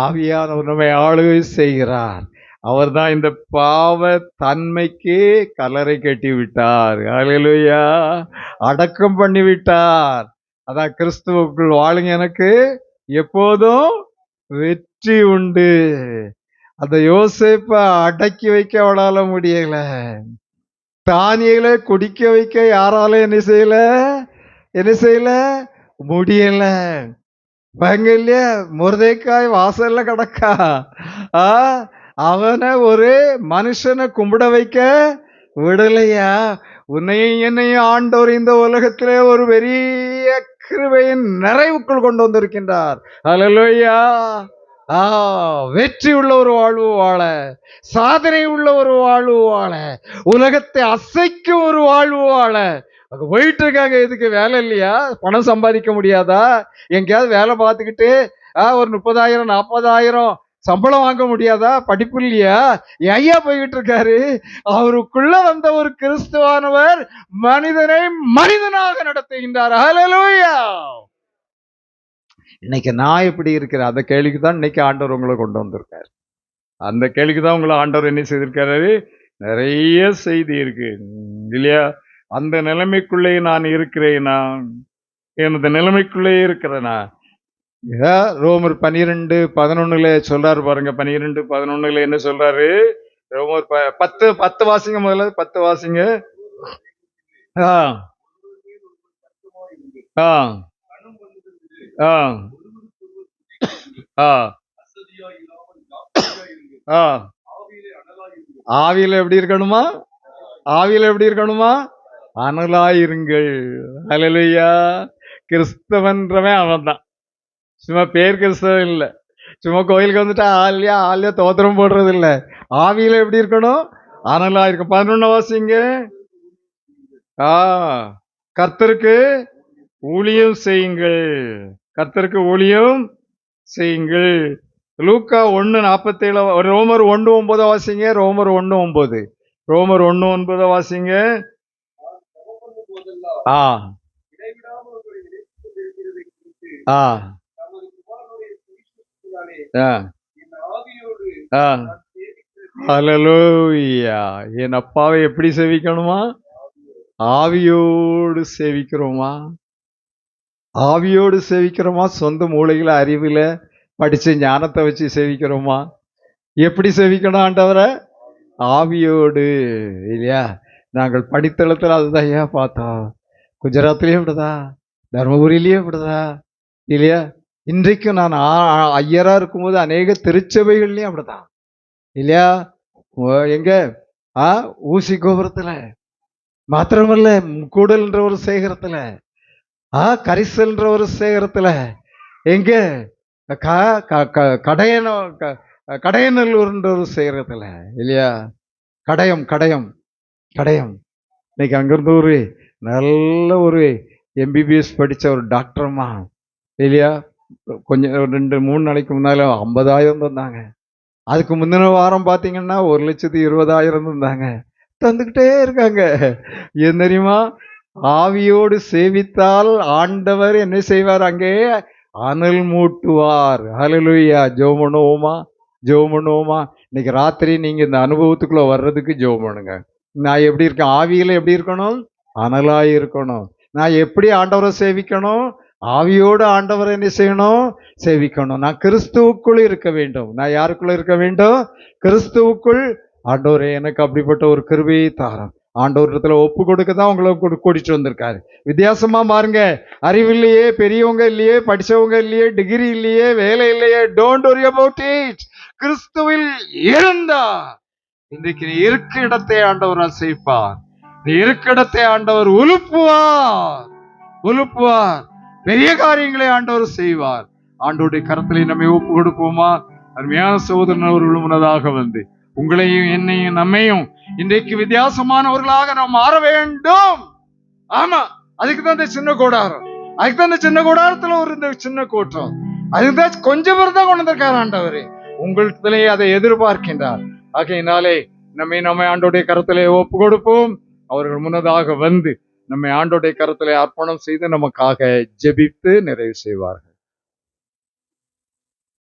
ஆவியானவர் நம்மை ஆளுகை செய்கிறார். அவர் தான் இந்த பாவ தன்மைக்கு கலரை கட்டி விட்டார். ஹல்லேலூயா. அடக்கம் பண்ணி விட்டார். அதான் கிறிஸ்துவுக்குள் வாழுங்க, எனக்கு எப்போதும் வெற்றி உண்டு. அந்த யோசேப்பை அடக்கி வைக்க அவளால முடியல. தானியேலை குடிக்க வைக்க யாரால என்ன செய்யல முடியல. இல்லையா? மொர்தெக்காய் வாசல்ல கிடக்கா. அவனை ஒரு மனுஷனை கும்பிட வைக்க விடலையா? உன்னையும் என்னையும் ஆண்டவர் இந்த உலகத்திலே ஒரு பெரிய கிருபையின் நிறைவுக்குள் கொண்டு வந்திருக்கின்றார். ஹல்லேலூயா, வெற்றி உள்ள ஒரு வாழ்வு வாழ, சாதனை உள்ள ஒரு வாழ்வு வாழ, உலகத்தை அசைக்கும் ஒரு வாழ்வு வாழ அங்க போயிட்டு இருக்காங்க. இதுக்கு வேலை இல்லையா? பணம் சம்பாதிக்க முடியாதா? எங்கேயாவது வேலை பார்த்துக்கிட்டு ஒரு 30,000 40,000 சம்பளம் வாங்க முடியாதா? படிப்பு இல்லையா? ஐயா போய்கிட்டு இருக்காரு. அவருக்குள்ள வந்த ஒரு கிறிஸ்துவானவர் மனிதனை மனிதனாக நடத்துகின்றார். ஹல்லேலூயா! இன்னைக்கு நான் எப்படி இருக்கிறேன்? அந்த கேள்விக்கு தான் இன்னைக்கு ஆண்டவர் உங்களை கொண்டு வந்திருக்காரு. அந்த கேள்விக்கு தான் உங்களை ஆண்டவர் என்ன செய்திருக்காரு? நிறைய செய்தி இருக்கு இல்லையா? அந்த நிலைமைக்குள்ளே நான் இருக்கிறேனா? எனது நிலைமைக்குள்ளே இருக்கிறேனா? ரோமர் 12:11 சொல்றாரு பாருங்க. 12:11 என்ன சொல்றாரு? ரோமர் 10 வாசிங்க. முதல்ல 10 வாசிங்க. ஆ ஆ ஆ ஆ ஆ ஆவியில எப்படி இருக்கணுமா? ஆவியில எப்படி இருக்கணுமா? அனலாயிருங்கள். ஹல்லேலூயா! கிறிஸ்தவன்றவன் அவன் தான். சும்மா பேர் கிறிஸ்தவன் இல்ல. சும்மா கோயிலுக்கு வந்துட்டா ஆள்லையா தோத்திரம் போடுறது இல்ல. ஆவியில எப்படி இருக்கணும்? அனலா இருக்கும். 11 வாசிங்க. ஆ கர்த்தருக்கு ஊழியம் செய்யுங்கள். கர்த்தருக்கு ஊழியம் செய்யுங்கள். லூக்கா 1:47. ரோமர் 1:9 வாசிங்க. ரோமர் 1:9. ரோமர் 1:9 வாசிங்க. ஆ ஆ ஆ ஆ ஹல்லேலூயா! என் அப்பாவை எப்படி சேவிக்கணுமா? ஆவியோடு சேவிக்கிறோமா? ஆவியோடு சேவிக்கிறோமா? சொந்த மூளையில அறிவுல படிச்ச ஞானத்தை வச்சு சேவிக்கிறோமா? எப்படி சேவிக்கணும் ஆண்டவரை? ஆவியோடு இல்லையா? நாங்கள் படித்தளத்தில் அதுதான் ஐயா பார்த்தோம். குஜராத்லயும் இப்படிதான், தர்மபுரியிலயும் இப்படிதான் இல்லையா? இன்றைக்கும் நான் ஐயரா இருக்கும்போது அநேக திருச்சபைகள்லயும் அப்படிதான் இல்லையா? எங்க ஊசி கோபுரத்துல மாத்திரமல்ல, கூடல்ன்ற ஒரு சேகரத்துல, கரிசல்ன்ற ஒரு சேகரத்துல, எங்க கடையநல்லூர்ன்ற ஒரு சேகரத்துல இல்லையா? கடையம் கடையம் கடையம் இன்னைக்கு அங்கிருந்து ஒரு நல்ல ஒரு எம்பிபிஎஸ் படிச்ச ஒரு டாக்டர்மா இல்லையா? கொஞ்சம் 2-3 நாளைக்கு முன்னால 50,000 தந்தாங்க. அதுக்கு முந்தின வாரம் பார்த்தீங்கன்னா 1,20,000 தந்தாங்க. தந்துக்கிட்டே இருக்காங்க. ஏன் தெரியுமா? ஆவியோடு சேவித்தால் ஆண்டவர் என்ன செய்வார்? அங்கே அனல் மூட்டுவார். ஹல்லேலூயா! ஜெபம் பண்ணுவோமா? ஜெபம் பண்ணுவோமா? இன்னைக்கு ராத்திரி நீங்க இந்த அனுபவத்துக்குள்ள வர்றதுக்கு ஜெபம் பண்ணுங்க. நான் எப்படி இருக்கேன்? ஆவியில எப்படி இருக்கணும்? அனலாய் இருக்கணும். நான் எப்படி ஆண்டவரை சேவிக்கணும்? ஆவியோடு ஆண்டவரை என்ன செய்யணும்? சேவிக்கணும். நான் கிறிஸ்துவுக்குள் இருக்க வேண்டும். நான் யாருக்குள்ள இருக்க வேண்டும்? கிறிஸ்துவுக்குள். ஆண்டவரே, எனக்கு அப்படிப்பட்ட ஒரு கிருபையை தாரும். ஆண்டவரத்துல ஒப்பு கொடுக்க தான் உங்களை கூட்டிட்டு வந்திருக்காரு. வித்தியாசமா மாறுங்க. அறிவு இல்லையே, பெரியவங்க இல்லையே, படிச்சவங்க இல்லையே, டிகிரி இல்லையே, வேலை இல்லையே, டோன்ட் வரி அபவுட் இட். கிறிஸ்துவில் இருந்தா இன்றைக்கு நீ இருக்க இடத்தை ஆண்டவர் அசைப்பார். நீ இருக்க இடத்தை ஆண்டவர் உலுப்புவார். பெரிய காரியங்களை ஆண்டவர் செய்வார். ஆண்டோடைய கரத்திலே நம்மை ஒப்பு கொடுப்போமா? அருமையான சகோதரன் அவர்கள் முன்னதாக வந்து உங்களையும் என்னையும் நம்மையும் இன்றைக்கு வித்தியாசமானவர்களாக நாம் மாற வேண்டும். ஆமா, அதுக்கு தான் இந்த சின்ன கூடாரம். அதுக்கு தான் இந்த சின்ன கூடாரத்துல ஒரு இந்த சின்ன கூட்டம். அதுதான் கொஞ்சம் பேர் தான் கொண்டு வந்திருக்காரு ஆண்டவரே. உங்களிடத்திலே அதை எதிர்பார்க்கின்றார். ஆகையினாலே நம்மை ஆண்டோடைய கரத்திலே ஒப்பு கொடுப்போம். அவர்கள் முன்னதாக வந்து நம்மை ஆண்டோடைய கரத்திலே அர்ப்பணம் செய்து நமக்காக ஜெபித்து நிறைவு செய்வார்கள்.